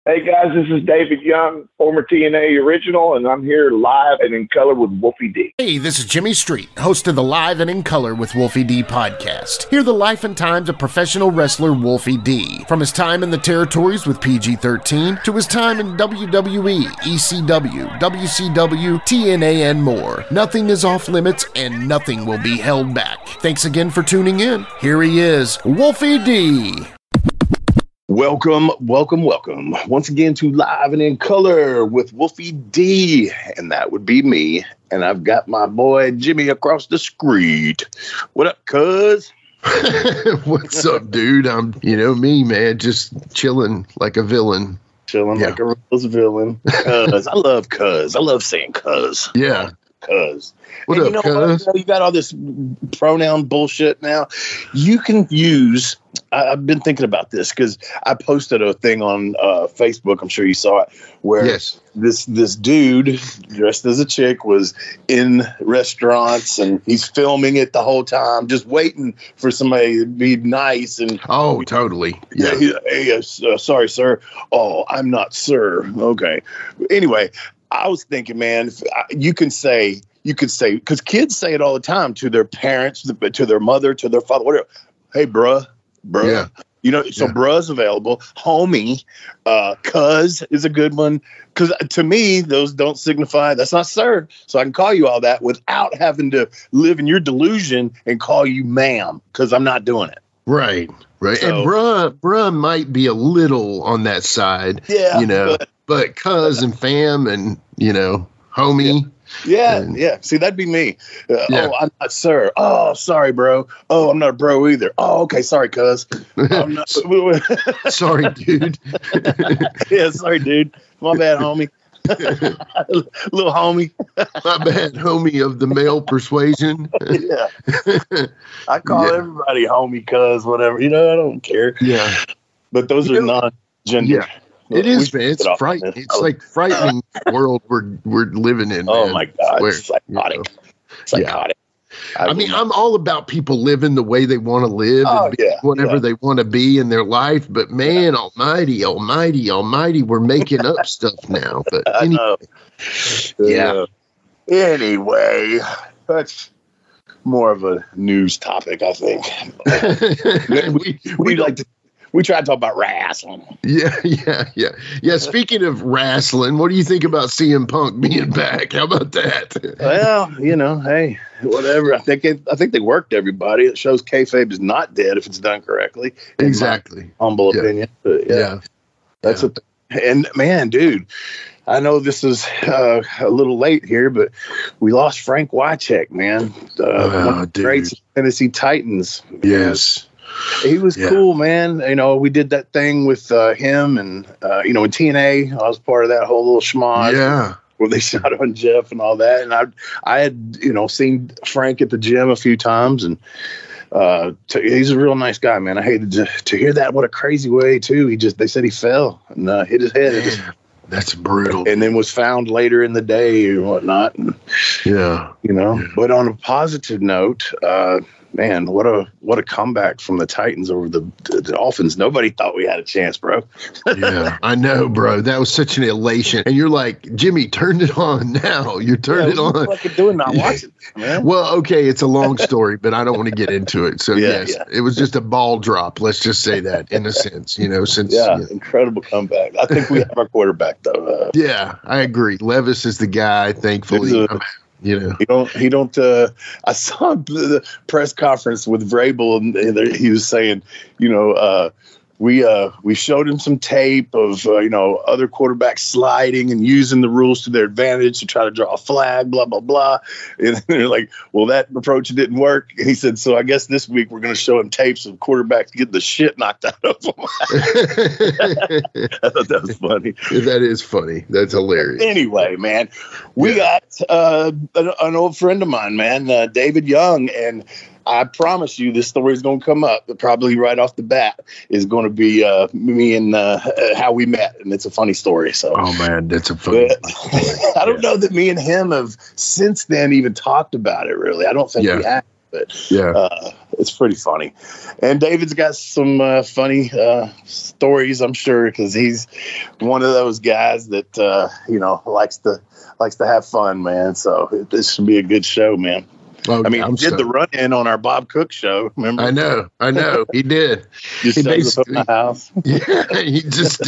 Hey guys, this is David Young, former TNA original, and I'm here live and in color with Wolfie D. Hey, this is Jimmy Street, host of the Live and in Color with Wolfie D podcast. Hear the life and times of professional wrestler Wolfie D. From his time in the territories with PG-13 to his time in WWE, ECW, WCW, TNA, and more. Nothing is off limits and nothing will be held back. Thanks again for tuning in. Here he is, Wolfie D. Welcome once again to Live and in Color with Wolfie D, and that would be me. And I've got my boy Jimmy across the street. What up, cuz? What's up, dude? I'm, me, man, just chilling like a villain. Like a villain. Cuz, I love cuz. I love saying cuz. Yeah. Cuz. What up, cuz? You got all this pronoun bullshit now. You can use... I've been thinking about this because I posted a thing on Facebook. I'm sure you saw it, where this dude dressed as a chick was in restaurants and he's filming it the whole time, just waiting for somebody to be nice. And totally. Yeah. Sorry, sir. Oh, I'm not, sir. Okay. Anyway, I was thinking, man, you could say, because kids say it all the time to their parents, to their mother, to their father, whatever. Hey, bruh. Yeah. Bruh's available. Homie, cuz is a good one. Because to me, those don't signify, that's not sir. So I can call you all that without having to live in your delusion and call you ma'am, because I'm not doing it. Right. So, and bruh might be a little on that side. Yeah. But cuz and fam and, homie. Yeah. See, that'd be me. Oh, I'm not sir. Oh, sorry, bro. Oh, I'm not a bro either. Oh, okay. Sorry, cuz. I'm not. Sorry, dude. Yeah, sorry, dude. My bad, homie. Little homie. My bad, homie of the male persuasion. Yeah. I call everybody homie, cuz, whatever. I don't care. Yeah. But those are non-gender. Yeah. It is, man. It's frightening. It's like frightening world we're living in. Oh man. my God, it's psychotic. Psychotic. I mean, I'm all about people living the way they want to live and be whatever they want to be in their life. But man, almighty, we're making up stuff now. But anyway, Anyway, that's more of a news topic, I think. We try to talk about wrestling. Yeah. Speaking of wrestling, what do you think about CM Punk being back? How about that? Well, hey, whatever. I think they worked everybody. It shows kayfabe is not dead if it's done correctly. Exactly. Humble opinion. But that's a thing. And man, dude, I know this is a little late here, but we lost Frank Wycheck, man. One of the great Tennessee Titans. Yes. He was cool, man. We did that thing with him and, in TNA, I was part of that whole little schmoz. Yeah. Where they shot on Jeff and all that. And I had, seen Frank at the gym a few times, and he's a real nice guy, man. I hated to hear that. What a crazy way, too. They said he fell and hit his head. That's brutal. And then was found later in the day and whatnot. And, but on a positive note, man, what a comeback from the Titans over the Dolphins. Nobody thought we had a chance, bro. Yeah, I know, bro. That was such an elation. And you're like, Jimmy, turn it on now. You're turning it on. What you doing? Not watching, man. Well, okay, it's a long story, but I don't want to get into it. So, it was just a ball drop. Let's just say that in a sense, incredible comeback. I think we have our quarterback, though. I agree. Levis is the guy, thankfully. He don't. I saw the press conference with Vrabel, and he was saying, we showed him some tape of other quarterbacks sliding and using the rules to their advantage to try to draw a flag, blah blah blah. And they're like, well, that approach didn't work. And he said, so I guess this week we're going to show him tapes of quarterbacks getting the shit knocked out of them. I thought that was funny. That is funny. That's hilarious. Anyway, man, we got an old friend of mine, man, David Young, and I promise you this story is going to come up, but probably right off the bat is going to be me and how we met. And it's a funny story. So, oh, man, that's a funny story. I don't know that me and him have since then even talked about it, really. I don't think we have. But it's pretty funny. And David's got some funny stories, I'm sure, because he's one of those guys that likes to have fun, man. So this should be a good show, man. Oh, I mean, he did the run-in on our Bob Cook show. Remember? I know. He did. He basically up in the house. Yeah, he just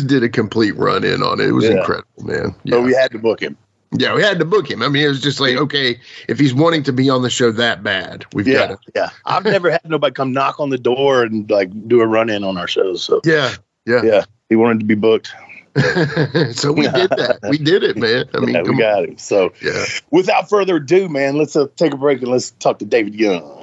did a complete run-in on it. It was incredible, man. Yeah. But we had to book him. Yeah, we had to book him. I mean, it was just like, okay, if he's wanting to be on the show that bad, we've got to. Yeah, I've never had nobody come knock on the door and like do a run-in on our shows. So yeah. He wanted to be booked. So we did that. We did it, man. I mean, we got him. So without further ado, man, let's take a break and let's talk to David Young.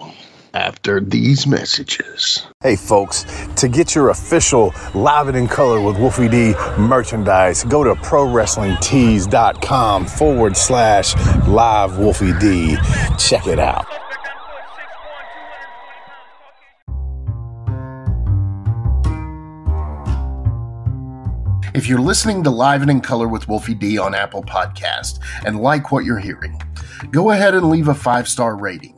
After these messages. Hey folks, to get your official Live and in Color with Wolfie D merchandise, go to prowrestlingtees.com/live Wolfie D. Check it out. If you're listening to Live and in Color with Wolfie D on Apple Podcast and like what you're hearing, go ahead and leave a 5-star rating.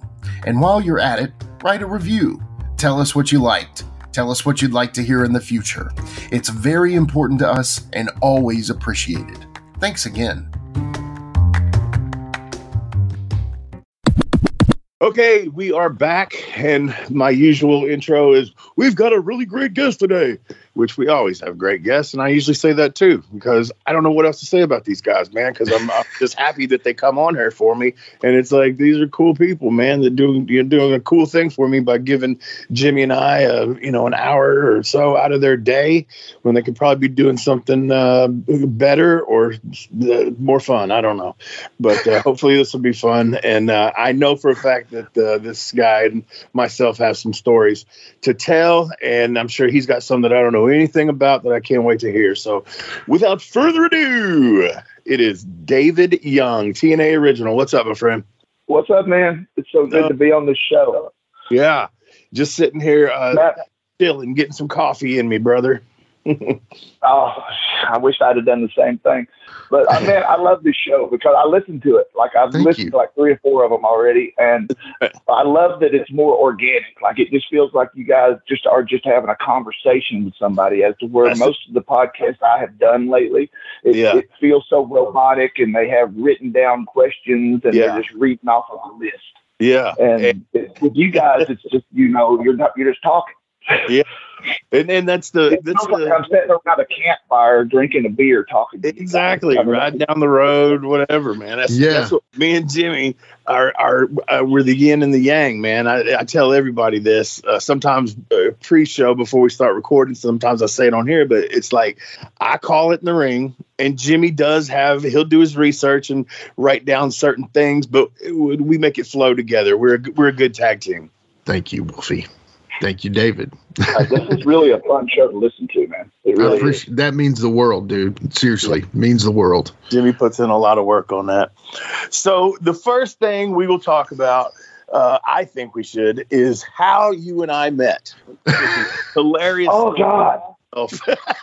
And while you're at it, write a review. Tell us what you liked. Tell us what you'd like to hear in the future. It's very important to us and always appreciated. Thanks again. Okay, we are back, and my usual intro is, we've got a really great guest today, which we always have great guests, and I usually say that too, because I don't know what else to say about these guys, man, because I'm just happy that they come on here for me, and it's like, these are cool people, man, that you're doing a cool thing for me by giving Jimmy and I, an hour or so out of their day, when they could probably be doing something better or more fun, I don't know, but hopefully this will be fun, and I know for a fact that this guy and myself have some stories to tell, and I'm sure he's got some that I don't know anything about that I can't wait to hear. So without further ado, it is David Young, TNA Original. What's up, my friend? What's up, man? It's so good to be on the show. Yeah, just sitting here chilling, getting some coffee in me, brother. Oh, I wish I'd have done the same thing. But man, I love this show because I listen to it. Like I've listened to like 3 or 4 of them already, and I love that it's more organic. Like it just feels like you guys just are just having a conversation with somebody, as to where most of the podcasts I have done lately, it feels so robotic, and they have written down questions, and they're just reading off of a list. Yeah, and with you guys, it's just you're just talking. Yeah. And that's like I'm sitting around a campfire drinking a beer talking. Exactly. Riding down the road, whatever, man. That's what me and Jimmy are we're the yin and the yang, man. I tell everybody this sometimes pre-show before we start recording. Sometimes I say it on here, but it's like I call it in the ring, and Jimmy he'll do his research and write down certain things, but we make it flow together. We're a good tag team. Thank you, Wolfie. Thank you, David. This is really a fun show to listen to, man. It really is. That means the world, dude. Seriously, means the world. Jimmy puts in a lot of work on that. So the first thing we will talk about, I think we should, is how you and I met. Hilarious. Oh, God.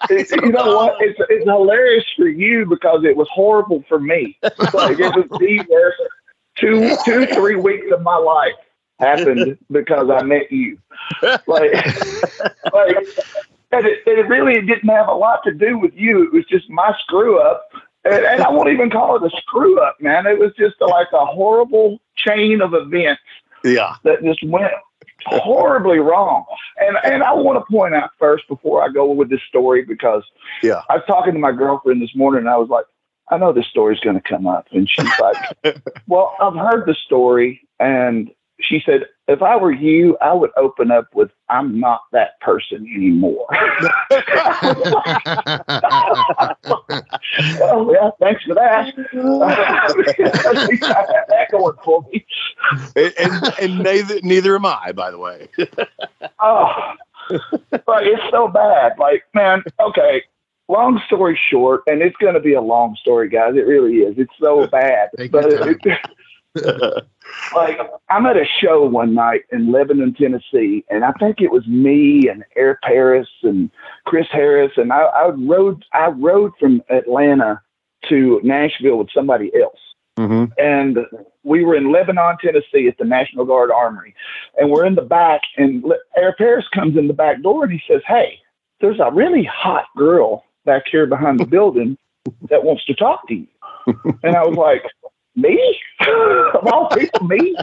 You know what? It's hilarious for you because it was horrible for me. Like, it was the worst 2-3 weeks of my life happened because I met you. And it really didn't have a lot to do with you. It was just my screw up. And I won't even call it a screw up, man. It was just like a horrible chain of events that just went horribly wrong. And I want to point out first, before I go with this story, because I was talking to my girlfriend this morning, and I was like, I know this story's going to come up. And she's like, well, I've heard the story, and she said, if I were you, I would open up with, I'm not that person anymore. Well, yeah, thanks for that. That going for me. And neither am I, by the way. But it's so bad. Like, man, okay. Long story short, and it's going to be a long story, guys. It really is. It's so bad. Like, I'm at a show one night in Lebanon, Tennessee, and I think it was me and Eric Harris and Chris Harris, and I rode from Atlanta to Nashville with somebody else. And we were in Lebanon, Tennessee at the National Guard Armory. And we're in the back, and Air Paris comes in the back door, and he says, "Hey, there's a really hot girl back here behind the building that wants to talk to you." And I was like, "Me? Of all people, me?"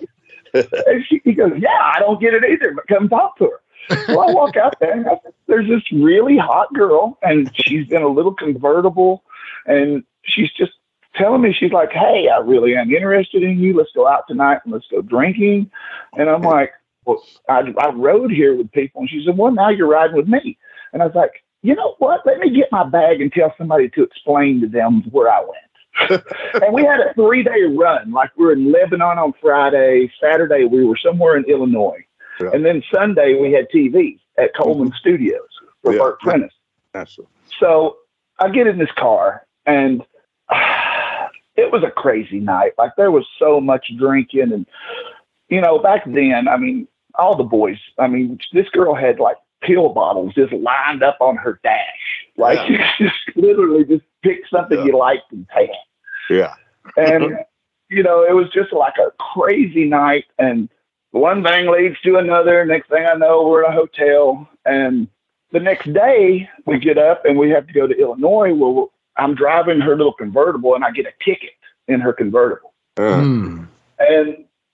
And he goes, "Yeah, I don't get it either, but come talk to her." So I walk out there, and there's this really hot girl, and she's in a little convertible, and she's just telling me, she's like, "Hey, I really am interested in you. Let's go out tonight and let's go drinking." And I'm like, "Well, I rode here with people." And she said, "Well, now you're riding with me." And I was like, "You know what? Let me get my bag and tell somebody to explain to them where I went." And we had a 3-day run. Like, we were in Lebanon on Friday. Saturday, we were somewhere in Illinois. Yeah. And then Sunday, we had TV at Coleman Studios for Bert Prentice. Absolutely. So I get in this car, and it was a crazy night. Like, there was so much drinking. And, you know, back then, I mean, all the boys, I mean, this girl had like pill bottles just lined up on her dash. Like, you just literally just pick something you liked and take it. Yeah. And, you know, it was just like a crazy night. And one thing leads to another. Next thing I know, we're in a hotel. And the next day, we get up and we have to go to Illinois. Well, I'm driving her little convertible, and I get a ticket in her convertible. And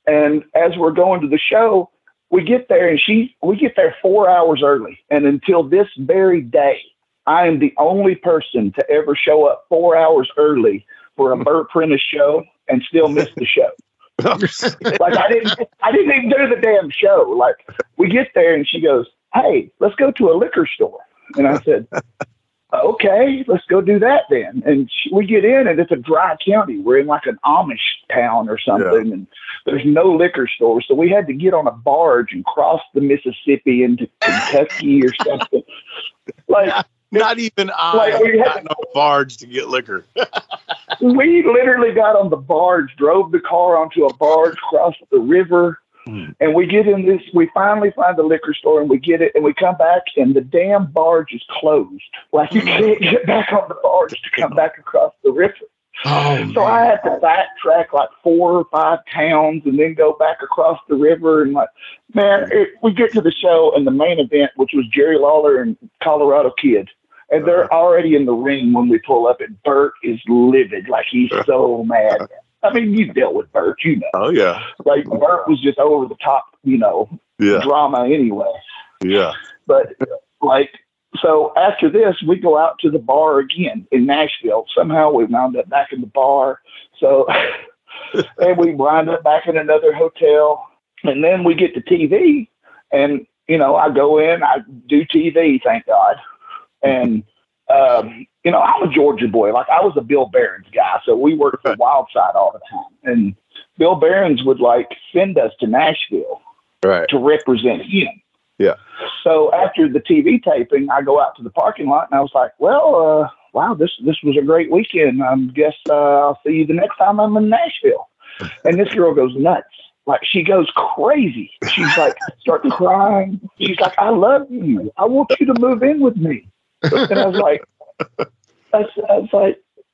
as we're going to the show, we get there, and we get there 4 hours early. And until this very day, I am the only person to ever show up 4 hours early for a Bert Prentice show and still miss the show. Like, I didn't even do the damn show. Like, we get there, and she goes, "Hey, let's go to a liquor store." And I said, "Okay, let's go do that then." And we get in, and it's a dry county. We're in like an Amish town or something, and there's no liquor store. So we had to get on a barge and cross the Mississippi into Kentucky or something. Like, not even got no barge to get liquor. We literally got on the barge, drove the car onto a barge, crossed the river. And we get in this, we finally find the liquor store, and we get it, and we come back, and the damn barge is closed. Like, you can't get back on the barge to come back across the river. So I had to backtrack like 4 or 5 towns and then go back across the river. And like, man, we get to the show, and the main event, which was Jerry Lawler and Colorado Kid. And they're already in the ring when we pull up, and Bert is livid. Like, he's so mad. I mean, you dealt with Bert, you know. Oh, yeah. Like, Bert was just over the top, you know, drama anyway. Yeah. But, like, so after this, we go out to the bar again in Nashville. Somehow we wound up back in the bar. So, and we wind up back in another hotel. And then we get to TV, and, you know, I go in, I do TV, thank God. And, you know, I'm a Georgia boy. Like, I was a Bill Barron's guy, so we worked for Wildside all the time. And Bill Barron's would, like, send us to Nashville to represent him. Yeah. So after the TV taping, I go out to the parking lot, and I was like, well, wow, this was a great weekend. I guess I'll see you the next time I'm in Nashville. And this girl goes nuts. Like, she goes crazy. She's like, starts crying. She's like, "I love you. I want you to move in with me." And I was like,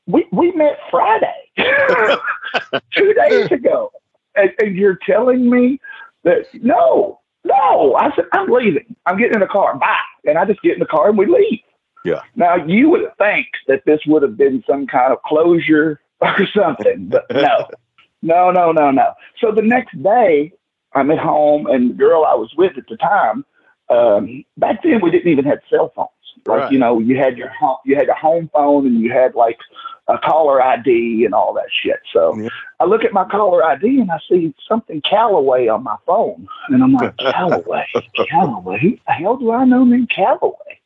we met Friday, 2 days ago. And you're telling me that, no. I said, "I'm leaving. I'm getting in a car. Bye." And I just get in the car and we leave. Yeah. Now, you would think that this would have been some kind of closure or something, but no. So the next day, I'm at home, and the girl I was with at the time, back then we didn't even have cell phones. Like, you know, you had a home phone, and you had like a caller ID and all that shit. So I look at my caller ID, and I see something Callaway on my phone, and I'm like, Callaway? Who the hell do I know named Callaway?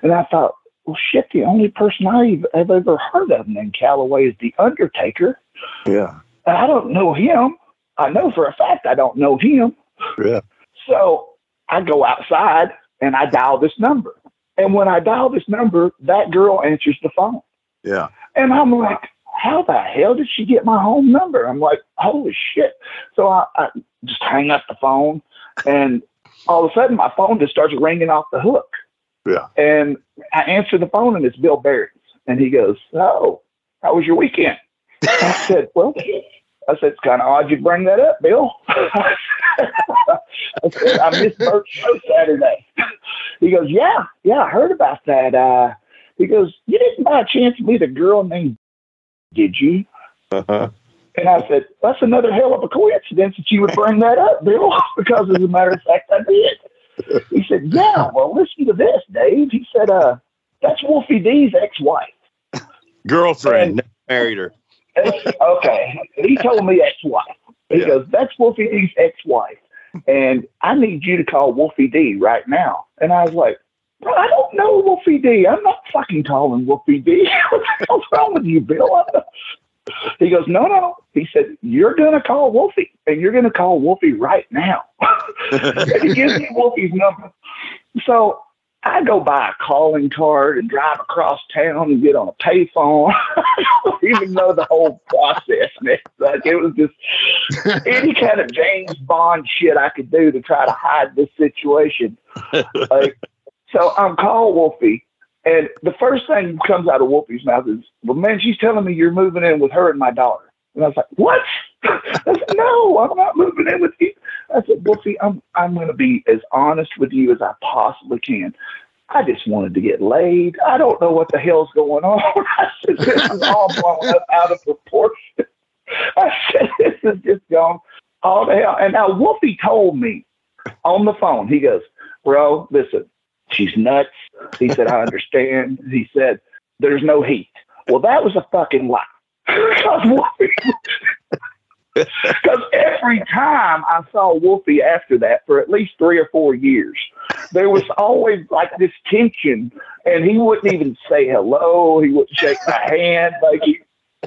And I thought, well, shit, the only person I've ever heard of named Callaway is The Undertaker. Yeah. And I don't know him. I know for a fact I don't know him. Yeah. So I go outside, and I dial this number. And when I dial this number, that girl answers the phone. Yeah. And I'm like, how the hell did she get my home number? I'm like, holy shit. So I just hang up the phone, and all of a sudden my phone just starts ringing off the hook. Yeah. And I answer the phone, and it's Bill Barron's. And he goes, "Oh, how was your weekend?" I said, well, it's kind of odd you bring that up, Bill. I said, I missed Bert's show Saturday. He goes, yeah, I heard about that. He goes, you didn't by chance meet a girl named, did you? Uh-huh. And I said, that's another hell of a coincidence that you would bring that up, Bill, because as a matter of fact, I did. He said, yeah, well, listen to this, Dave. He said, that's Wolfie D's ex-wife. Girlfriend, never married her. Okay. He told me ex-wife. He goes, that's Wolfie D's ex-wife. And I need you to call Wolfie D right now. And I was like, bro, I don't know Wolfie D. I'm not fucking calling Wolfie D. What the hell's wrong with you, Bill? He goes, no. He said, you're going to call Wolfie, and you're going to call Wolfie right now. And he gives me Wolfie's number. So I go buy a calling card and drive across town and get on a payphone. I don't even know the whole process, man. Like, it was just any kind of James Bond shit I could do to try to hide this situation. Like, so I'm calling Wolfie, and the first thing that comes out of Wolfie's mouth is, well, man, she's telling me you're moving in with her and my daughter. And I was like, what? I said, no, I'm not moving in with you. I said, Wolfie, I'm going to be as honest with you as I possibly can. I just wanted to get laid. I don't know what the hell's going on. I said, this is all blown up out of proportion. I said, this has just gone all to hell. And now Wolfie told me on the phone, he goes, bro, listen, she's nuts. He said, I understand. He said, there's no heat. Well, that was a fucking lie. Because every time I saw Wolfie after that, for at least 3 or 4 years, there was always like this tension, and he wouldn't even say hello. He wouldn't shake my hand. Like,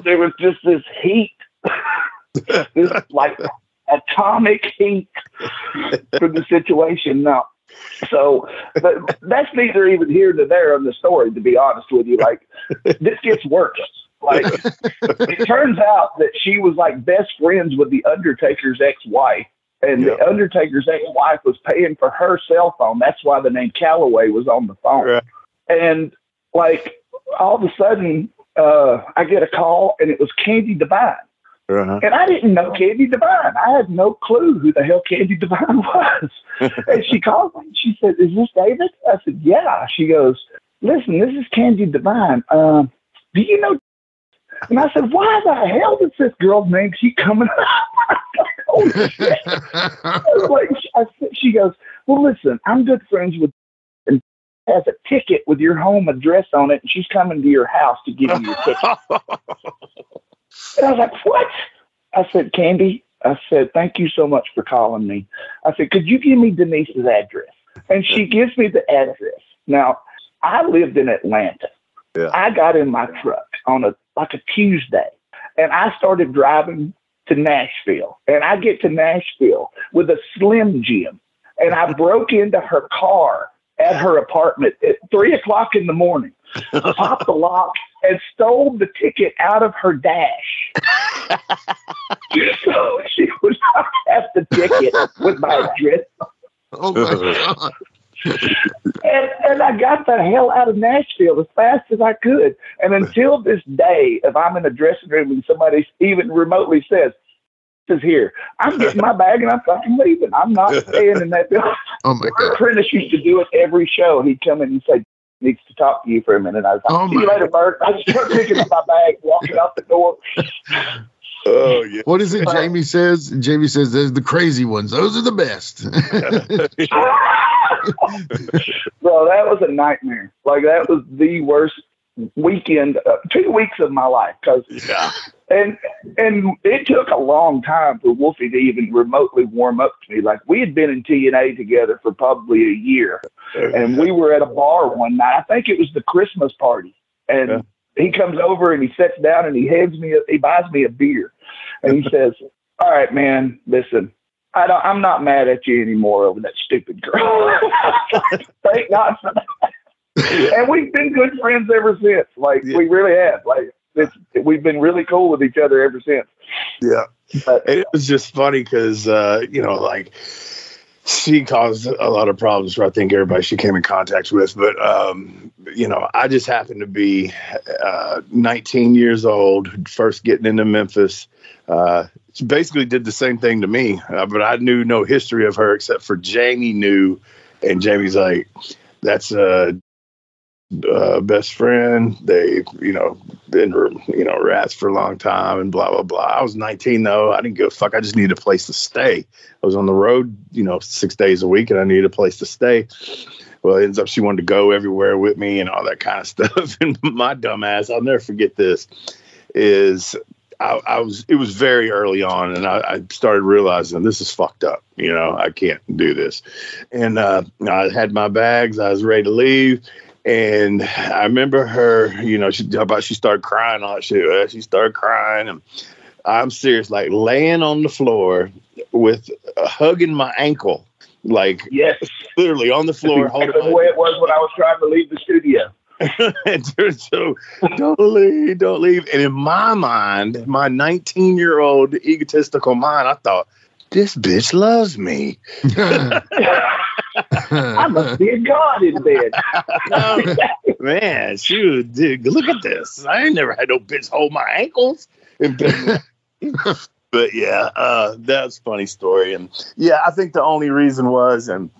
there was just this heat, this like atomic heat for the situation. Now, so that's neither even here nor there in the story, to be honest with you. Like, this gets worse. Like, it turns out that she was like best friends with the Undertaker's ex-wife, and the Undertaker's ex-wife was paying for her cell phone. That's why the name Calloway was on the phone. Right. And like, all of a sudden, I get a call, and it was Candy Divine. Uh-huh. And I didn't know Candy Divine. I had no clue who the hell Candy Divine was. And she called me, and she said, is this David? I said, yeah. She goes, listen, this is Candy Divine. Do you know? And I said, why the hell does this girl's name keep coming up? Holy shit. She goes, well, listen, I'm good friends with, and has a ticket with your home address on it, and she's coming to your house to give you your ticket. And I was like, what? I said, Candy, I said, thank you so much for calling me. I said, could you give me Denise's address? And she gives me the address. Now, I lived in Atlanta. Yeah. I got in my truck on a Tuesday, and I started driving to Nashville. And I get to Nashville with a Slim Jim, and I broke into her car at her apartment at 3:00 in the morning, popped the lock, and stole the ticket out of her dash. So she would not have the ticket with my address. Oh my God. And I got the hell out of Nashville as fast as I could. And until this day, if I'm in a dressing room and somebody even remotely says, "This is here," I'm getting my bag and I'm fucking leaving. I'm not staying in that building. Oh my God. Bert Prentice used to do it every show. He'd come in and say, "Needs to talk to you for a minute." I was like, "See you later, Bert." I just start picking up my bag, walking out the door. Oh yeah. What is it Jamie says? Jamie says, "There's the crazy ones. Those are the best." Bro, that was a nightmare. Like, that was the worst weekend, 2 weeks of my life. And it took a long time for Wolfie to even remotely warm up to me. Like, we had been in TNA together for probably a year, and we were at a bar one night. I think it was the Christmas party, and he comes over and he sits down and he buys me a beer, and he says, "All right, man, listen, I'm not mad at you anymore over that stupid girl." Thank God for that. And we've been good friends ever since. Like, we really have. Like, we've been really cool with each other ever since. Yeah. But it was just funny because, like, she caused a lot of problems for, I think, everybody she came in contact with. But, you know, I just happened to be 19 years old, first getting into Memphis. She basically did the same thing to me, but I knew no history of her except for Jamie knew. And Jamie's like, that's best friend. They, you know, been, you know, rats for a long time and blah, blah, blah. I was 19 though. I didn't give a fuck. I just needed a place to stay. I was on the road, you know, 6 days a week, and I needed a place to stay. Well, it ends up she wanted to go everywhere with me and all that kind of stuff. And my dumb ass, I'll never forget this, is it was very early on, and I started realizing this is fucked up. You know, I can't do this. And I had my bags. I was ready to leave. And I remember her, you know, she started crying on that shit. She started crying, and I'm serious, like laying on the floor with hugging my ankle, like yes, literally on the floor. That's the way it was when I was trying to leave the studio. So don't leave. And in my mind, my 19-year-old egotistical mind, I thought, this bitch loves me. I must be a god in bed. Man, she was, dude, look at this. I ain't never had no bitch hold my ankles. But yeah, that's a funny story. And yeah, I think the only reason was, and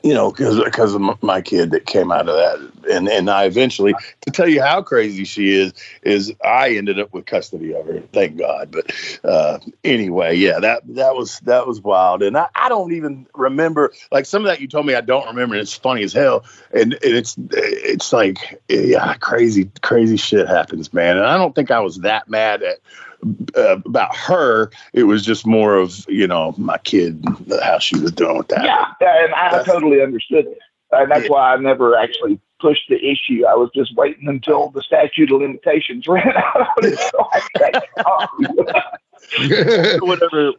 you know, because of my kid that came out of that. And I eventually, to tell you how crazy she is I ended up with custody of her, thank God. But anyway, yeah, that was wild. And I don't even remember, like some of that you told me I don't remember, and it's funny as hell. And it's like, yeah, crazy shit happens, man. And I don't think I was that mad at about her. It was just more of, you know, my kid, how she was doing with that. Yeah, and I totally understood it. And that's why I never actually pushed the issue. I was just waiting until the statute of limitations ran out. So whatever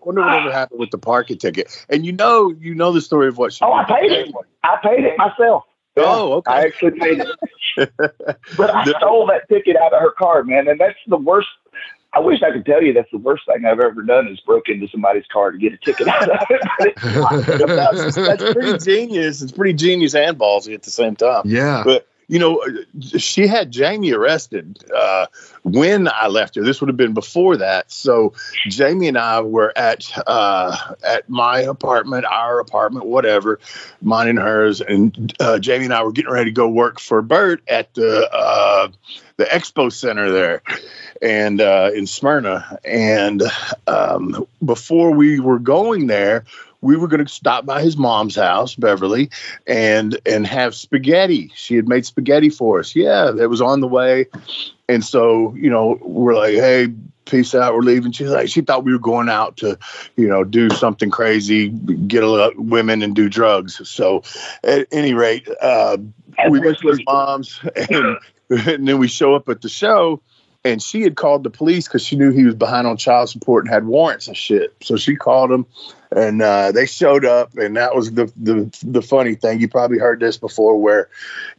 happened with the parking ticket. And you know the story of what she I paid it. I paid it myself. Yeah, oh, okay. I actually paid it. But I stole that ticket out of her car, man. And that's the worst. I wish I could tell you that's the worst thing I've ever done is broke into somebody's car to get a ticket out of it. That's pretty genius. It's pretty genius and ballsy at the same time. Yeah. But, you know, she had Jamie arrested when I left her. This would have been before that. So Jamie and I were at my apartment, our apartment, whatever, mine and hers. And Jamie and I were getting ready to go work for Bert at the expo center there and in Smyrna. And before we were going there, we were going to stop by his mom's house, Beverly, and have spaghetti. She had made spaghetti for us. Yeah, it was on the way. And so, you know, we're like, hey, peace out, we're leaving. She's like, she thought we were going out to, you know, do something crazy, get a lot of women and do drugs. So at any rate, we went to his mom's and then we show up at the show. And she had called the police because she knew he was behind on child support and had warrants and shit. So she called them, and they showed up. And that was the funny thing. You probably heard this before, where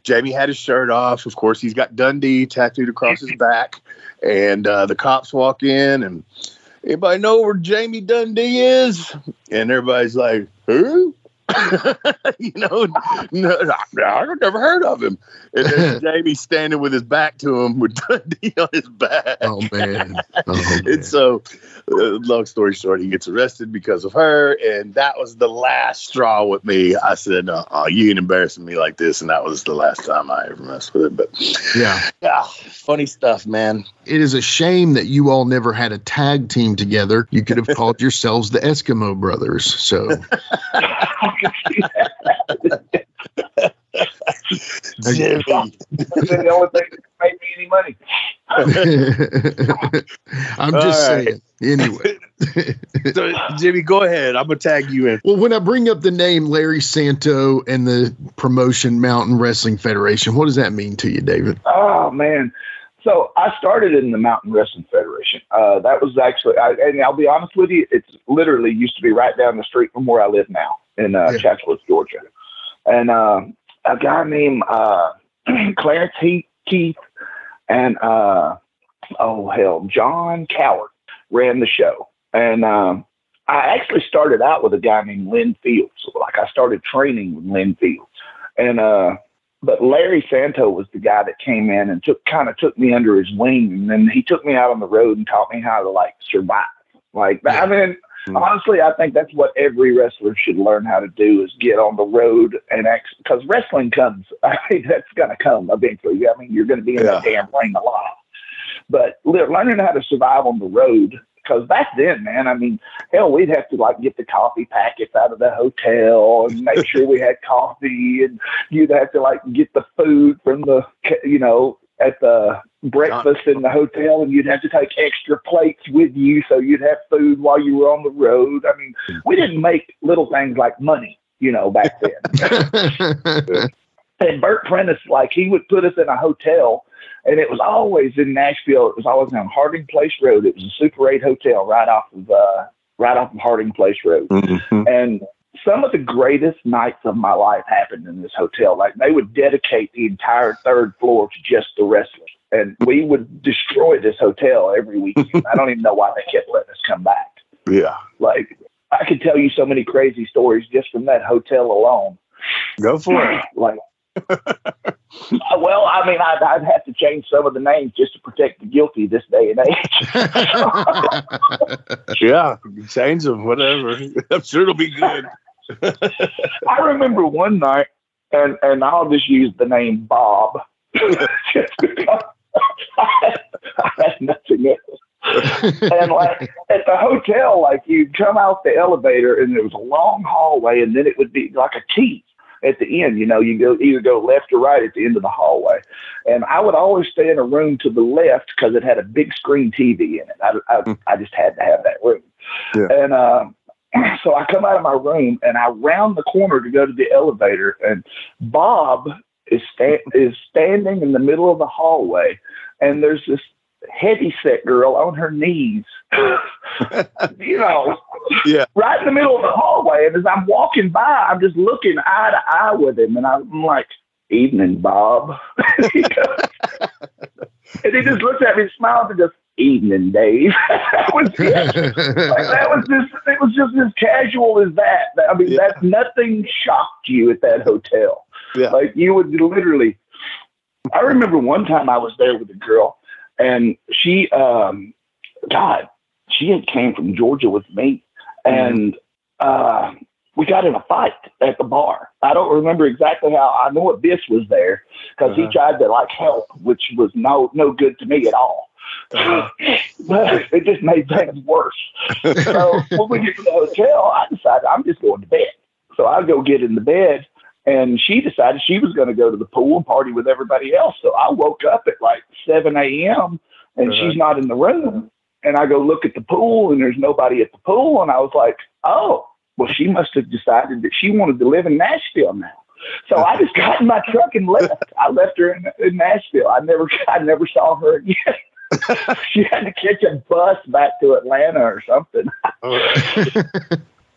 Jamie had his shirt off. Of course, he's got Dundee tattooed across his back. And the cops walk in, and anybody know where Jamie Dundee is? And everybody's like, who? You know, no, I've never heard of him. And then Jamie standing with his back to him with Dundee on his back. Oh, man. And so, long story short, he gets arrested because of her. And that was the last straw with me. I said, no, you ain't embarrassing me like this. And that was the last time I ever messed with it. But yeah, funny stuff, man. It is a shame that you all never had a tag team together. You could have called yourselves the Eskimo Brothers. So. Jimmy. That's the only thing that made me any money. I'm just saying. Anyway. So, Jimmy, go ahead. I'm going to tag you in. Well, when I bring up the name Larry Santo and the promotion Mountain Wrestling Federation, what does that mean to you, David? Oh, man. So I started in the Mountain Wrestling Federation. That was actually, and I'll be honest with you, it's literally used to be right down the street from where I live now in Chatsworth, Georgia. And a guy named Clarence Keith and, John Coward ran the show. And I actually started out with a guy named Lynn Fields. Like I started training with Lynn Fields, and but Larry Santo was the guy that came in and kind of took me under his wing, and then he took me out on the road and taught me how to like survive. Like I mean, honestly, I think that's what every wrestler should learn how to do is get on the road and because wrestling comes. I mean, that's gonna come eventually. I mean, you're gonna be in that damn ring a lot, but learning how to survive on the road. Because back then, man, I mean, hell, we'd have to like get the coffee packets out of the hotel and make sure we had coffee, and you'd have to like get the food from the, at the breakfast in the hotel, and you'd have to take extra plates with you so you'd have food while you were on the road. I mean, we didn't make little things like money, back then. And Bert Prentice, like, he would put us in a hotel. And it was always in Nashville. It was always on Harding Place Road. It was a Super 8 hotel right off of Harding Place Road. Mm-hmm. And some of the greatest nights of my life happened in this hotel. Like they would dedicate the entire third floor to just the wrestlers. And we would destroy this hotel every weekend. I don't even know why they kept letting us come back. Yeah. Like I could tell you so many crazy stories just from that hotel alone. Go for it. Like, well, I mean, I'd have to change some of the names just to protect the guilty this day and age. Yeah, change them, whatever. I'm sure it'll be good. I remember one night, and I'll just use the name Bob, just because I had nothing else. And like at the hotel, like you'd come out the elevator, and there was a long hallway, and then it would be like a T. At the end, you either go left or right at the end of the hallway. And I would always stay in a room to the left because it had a big screen TV in it. I just had to have that room. Yeah. And so I come out of my room and I round the corner to go to the elevator, and Bob is standing in the middle of the hallway, and there's this heavyset girl on her knees, yeah, right in the middle of the hallway. And as I'm walking by, I'm just looking eye to eye with him, and I'm like, "Evening, Bob." And he just looks at me, smiles, and goes, "Evening, Dave." That was it. It was just as casual as that. I mean, that nothing shocked you at that hotel. Yeah. Like you would literally. I remember one time I was there with a girl. And she, she had came from Georgia with me, and we got in a fight at the bar. I don't remember exactly how. I know Abyss was there because he tried to like help, which was no good to me at all. But it just made things worse. So when we get to the hotel, I decided I'm just going to bed. So I go get in the bed. And she decided she was going to go to the pool and party with everybody else. So I woke up at like 7 a.m. and she's not in the room. And I go look at the pool, and there's nobody at the pool. And I was like, oh, well, she must have decided that she wanted to live in Nashville now. So I just got in my truck and left. I left her in Nashville. I never saw her again. She had to catch a bus back to Atlanta or something.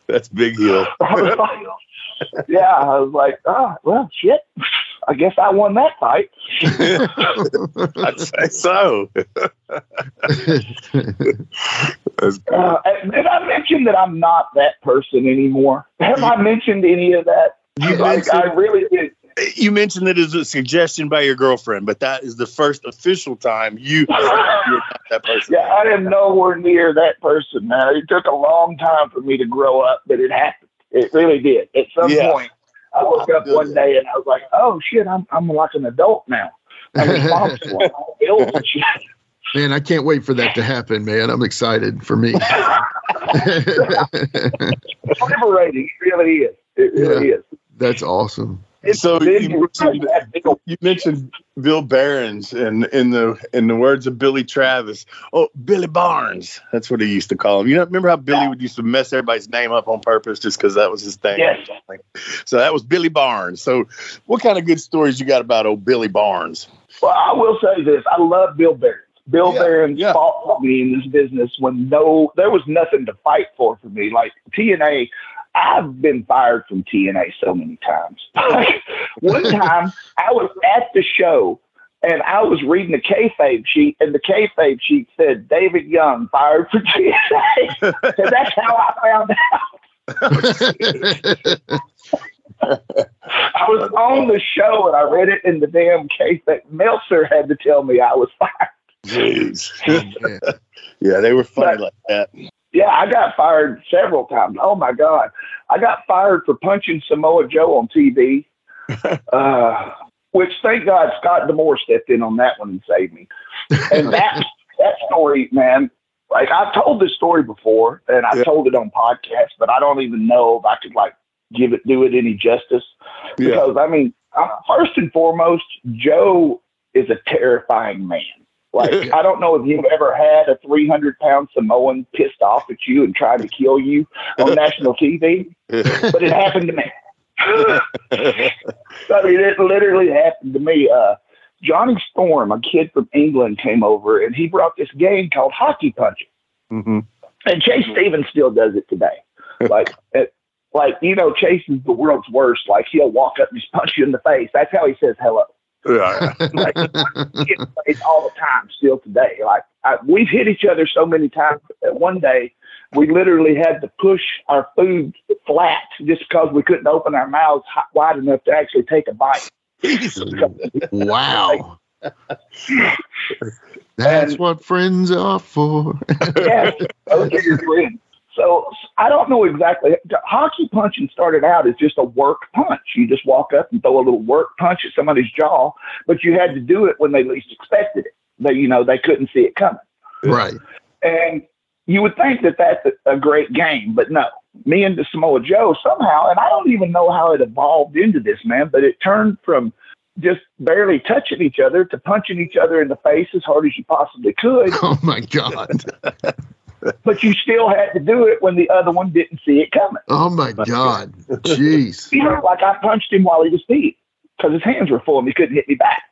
That's big deal. I was like, oh, well, shit. I guess I won that fight. I'd say so. Did I mention that I'm not that person anymore? Have I mentioned any of that? I really did. You mentioned that as a suggestion by your girlfriend, but that is the first official time you're not that person. Yeah, I am nowhere near that person, man. It took a long time for me to grow up, but it happened. It really did. At some point, I woke up one day and I was like, "Oh shit, I'm like an adult now. I'm responsible for all bills and shit." Man, I can't wait for that to happen, man. I'm excited for me. It's liberating. It really is. It really is. That's awesome. So you mentioned Bill Barons, and in the words of Billy Travis, Billy Barnes. That's what he used to call him. You know, remember how Billy would used to mess everybody's name up on purpose just because that was his thing? Yes. So that was Billy Barnes. So what kind of good stories you got about old Billy Barnes? Well, I will say this. I love Bill Barons. Bill Barons fought for me in this business when there was nothing to fight for me. Like TNA, I've been fired from TNA so many times. One time I was at the show And I was reading the kayfabe sheet, and the kayfabe sheet said David Young fired for TNA. So that's how I found out. I was on the show, and I read it in the damn kayfabe. Meltzer had to tell me I was fired. Jeez. Yeah, they were funny like that. Yeah, I got fired several times. Oh, my God. I got fired for punching Samoa Joe on TV. Which, thank God, Scott D'Amore stepped in on that one and saved me. And that story, man, like I've told this story before, and I told it on podcasts, but I don't even know if I could like do it any justice. Because I mean, first and foremost, Joe is a terrifying man. Like I don't know if you've ever had a 300-pound Samoan pissed off at you and trying to kill you on national TV, but it happened to me. I mean, it literally happened to me. Johnny Storm, a kid from England, came over and he brought this game called hockey punching. Mm-hmm. And Chase Stevens still does it today. Like, you know, Chase is the world's worst. Like, he'll walk up and just punch you in the face. That's how he says hello. Yeah. Like, it's all the time still today. Like, we've hit each other so many times that one day we literally had to push our food flat just because we couldn't open our mouths wide enough to actually take a bite. Wow. That's what friends are for. Yes, those are your friends. So I don't know exactly. Hockey punching started out as just a work punch. You just walk up and throw a little work punch at somebody's jaw, but you had to do it when they least expected it. They couldn't see it coming. Right. And you would think that that's a great game, but no. Me and the Samoa Joe somehow, and I don't even know how it evolved into this, man, but it turned from just barely touching each other to punching each other in the face as hard as you possibly could. Oh, my God. But you still had to do it when the other one didn't see it coming. Oh, my God. Jeez. You know, like I punched him while he was beat because his hands were full and he couldn't hit me back.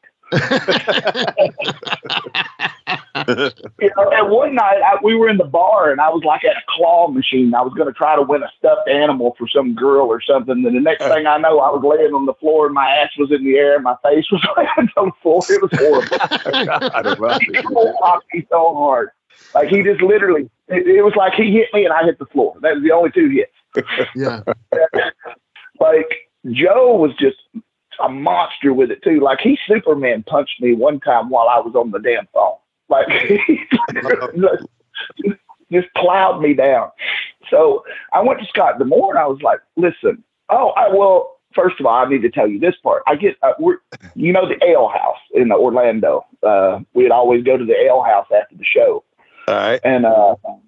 And one night we were in the bar and I was like at a claw machine. I was going to try to win a stuffed animal for some girl or something. And the next thing I know, I was laying on the floor and my ass was in the air and my face was laying on the floor. It was horrible. He rocked me so hard. Like he just literally, it was like he hit me and I hit the floor. That was the only two hits. Yeah. Like Joe was just a monster with it too. Like he Superman punched me one time while I was on the damn phone. Like he just plowed me down. So I went to Scott D'Amore and I was like, listen, first of all, I need to tell you this part. I get, the ale house in Orlando. We'd always go to the ale house after the show. All right. And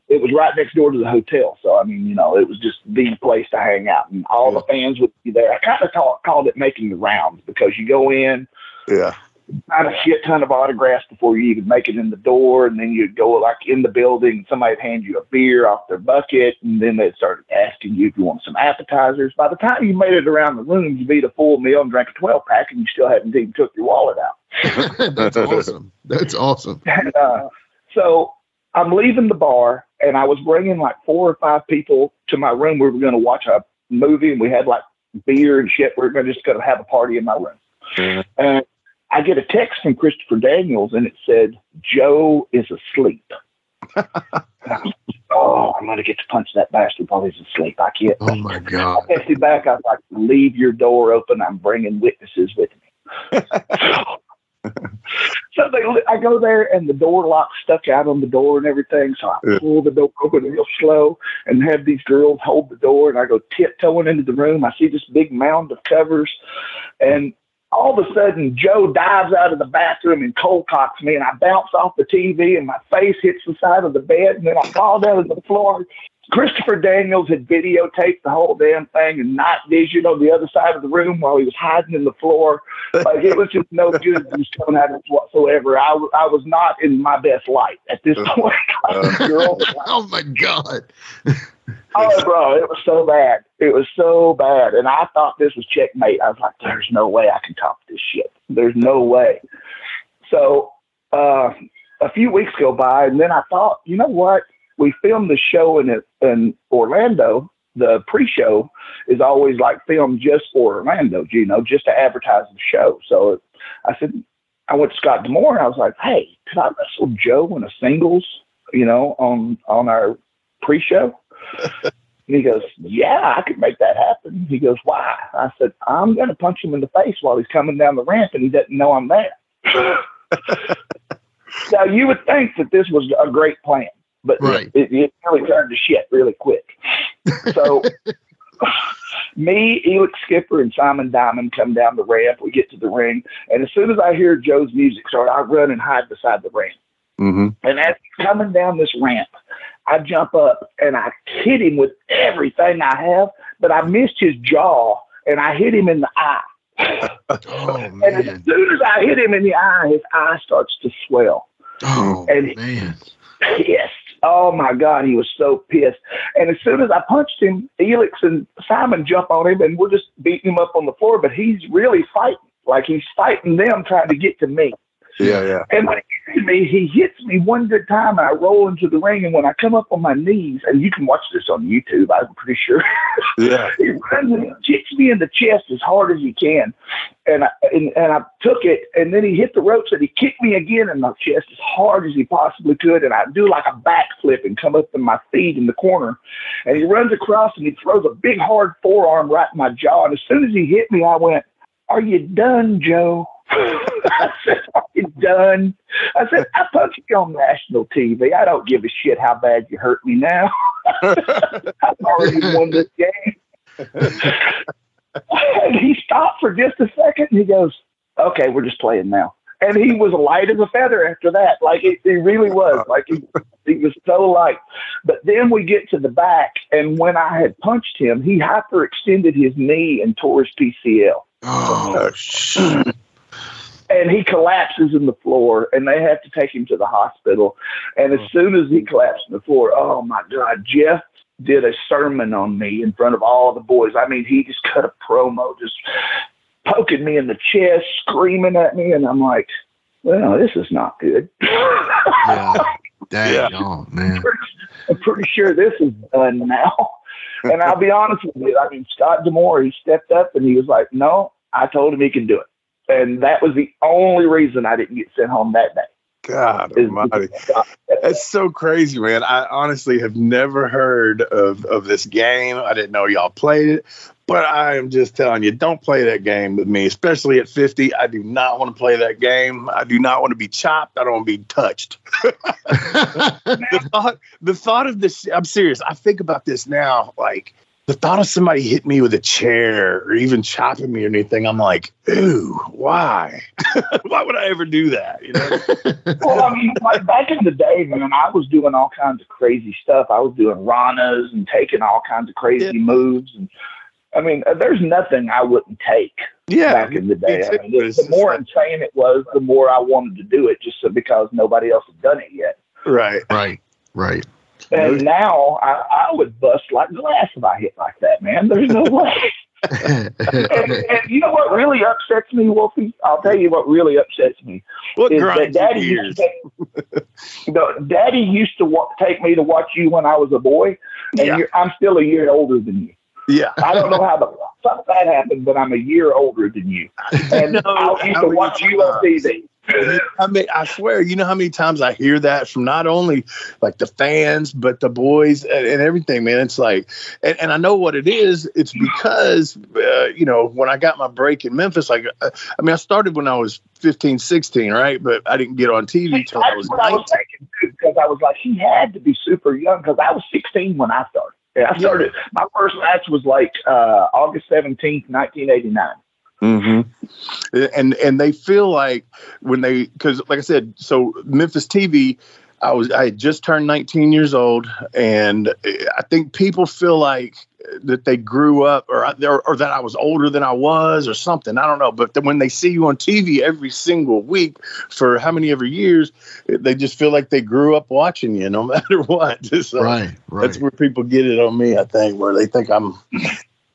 it was right next door to the hotel. So, I mean, it was just the place to hang out. And all the fans would be there. I kind of called it making the rounds because you go in, find a shit ton of autographs before you even make it in the door. And then you'd go like in the building and somebody'd hand you a beer off their bucket. And then they'd start asking you if you want some appetizers. By the time you made it around the room, you'd eat a full meal and drank a 12-pack and you still hadn't even took your wallet out. That's awesome. That's awesome. And so I'm leaving the bar, and I was bringing like 4 or 5 people to my room. We were going to watch a movie, and we had like beer and shit. We were just going to have a party in my room. Mm-hmm. And I get a text from Christopher Daniels, and it said, Joe is asleep. I'm going to get to punch that bastard while he's asleep. I can't. Oh, my God. I texted back. I was like, leave your door open. I'm bringing witnesses with me. So I go there and the door lock stuck out on the door and everything. So I pull the door open real slow and have these girls hold the door. And I go tiptoeing into the room. I see this big mound of covers. And all of a sudden, Joe dives out of the bathroom and cold cocks me. And I bounce off the TV and my face hits the side of the bed. And then I fall down to the floor. Christopher Daniels had videotaped the whole damn thing and night vision on the other side of the room while he was hiding in the floor. Like it was just no good news coming out of it whatsoever. I was not in my best light at this point. Oh my God. Oh, bro, it was so bad. It was so bad. And I thought this was checkmate. I was like, there's no way I can top this shit. There's no way. So a few weeks go by, and then I thought, you know what? We filmed the show in Orlando. The pre-show is always like filmed just for Orlando, just to advertise the show. So I said, I went to Scott D'Amore and I was like, hey, could I wrestle Joe in a singles, on our pre-show? And he goes, yeah, I could make that happen. He goes, why? I said, I'm going to punch him in the face while he's coming down the ramp and he doesn't know I'm there. Now, you would think that this was a great plan, but it really turned to shit really quick. So me, Elix Skipper, and Simon Diamond come down the ramp. We get to the ring, and as soon as I hear Joe's music start, I run and hide beside the ramp. Mm-hmm. And as he's coming down this ramp, I jump up and I hit him with everything I have, but I missed his jaw and I hit him in the eye. Oh, man. And as soon as I hit him in the eye, his eye starts to swell. Oh, and man. Yes. Oh, my God. He was so pissed. And as soon as I punched him, Elix and Simon jump on him, and we're just beating him up on the floor, but he's really fighting. Like he's fighting them, trying to get to me. Yeah. And when he hits me, he hits me one good time, and I roll into the ring. And when I come up on my knees, and you can watch this on YouTube, I'm pretty sure. Yeah. He runs and kicks me in the chest as hard as he can. And I took it, and then he hit the ropes, and he kicked me again in my chest as hard as he possibly could. And I do like a backflip and come up to my feet in the corner. And he runs across, and he throws a big, hard forearm right in my jaw. And as soon as he hit me, I went, "Are you done, Joe?" I said, "Are you done?" I said, "I punched you on national TV. I don't give a shit how bad you hurt me now. I've already won this game." And he stopped for just a second, and he goes, "Okay, we're just playing now." And he was light as a feather after that. Like, he really was. Like, he was so light. But then we get to the back, and when I had punched him, he hyperextended his knee and tore his PCL. Oh, shit. And he collapses in the floor, and they have to take him to the hospital. And as soon as he collapsed in the floor, oh, my God, Jeff did a sermon on me in front of all the boys. I mean, he just cut a promo, just poking me in the chest, screaming at me. And I'm like, well, this is not good. Yeah. Dang, oh, man. I'm pretty sure this is done now. And I'll be honest with you. I mean, Scott D'Amore, he stepped up and he was like, no, I told him he could do it. And that was the only reason I didn't get sent home that day. God almighty. That's so crazy, man. I honestly have never heard of this game. I didn't know y'all played it. But I am just telling you, don't play that game with me, especially at 50. I do not want to play that game. I do not want to be chopped. I don't want to be touched. The thought of this, I'm serious. I think about this now, like the thought of somebody hitting me with a chair or even chopping me or anything, I'm like, ooh, why? Why would I ever do that? You know? Well, I mean, like back in the day, man, I was doing all kinds of crazy stuff. I was doing ranas and taking all kinds of crazy moves. And I mean, there's nothing I wouldn't take back in the day. I mean, the more insane it was, the more I wanted to do it just because nobody else had done it yet. Right. And now I would bust like glass if I hit like that, man. There's no way. and you know what really upsets me, Wolfie? I'll tell you what really upsets me. What is that Daddy used to take me to watch you when I was a boy, and I'm still a year older than you. Yeah. I don't know how something that happened, but I'm a year older than you. And I used to watch you on TV. I mean, I swear, you know how many times I hear that from not only like the fans, but the boys and everything, man. It's like, and I know what it is. It's because, you know, when I got my break in Memphis, like, I mean, I started when I was 15, 16, right? But I didn't get on TV until I was 19. I was thinking, too, because I was like, he had to be super young because I was 16 when I started. Yeah, I started. My first match was like August 17th, 1989. Mm-hmm. And they feel like when they, because like I said, so Memphis TV, I had just turned 19 years old, and I think people feel like that they grew up or that I was older than I was or something. I don't know. But then when they see you on TV every single week for how many ever years, they just feel like they grew up watching you no matter what. So right. That's where people get it on me, I think, where they think I'm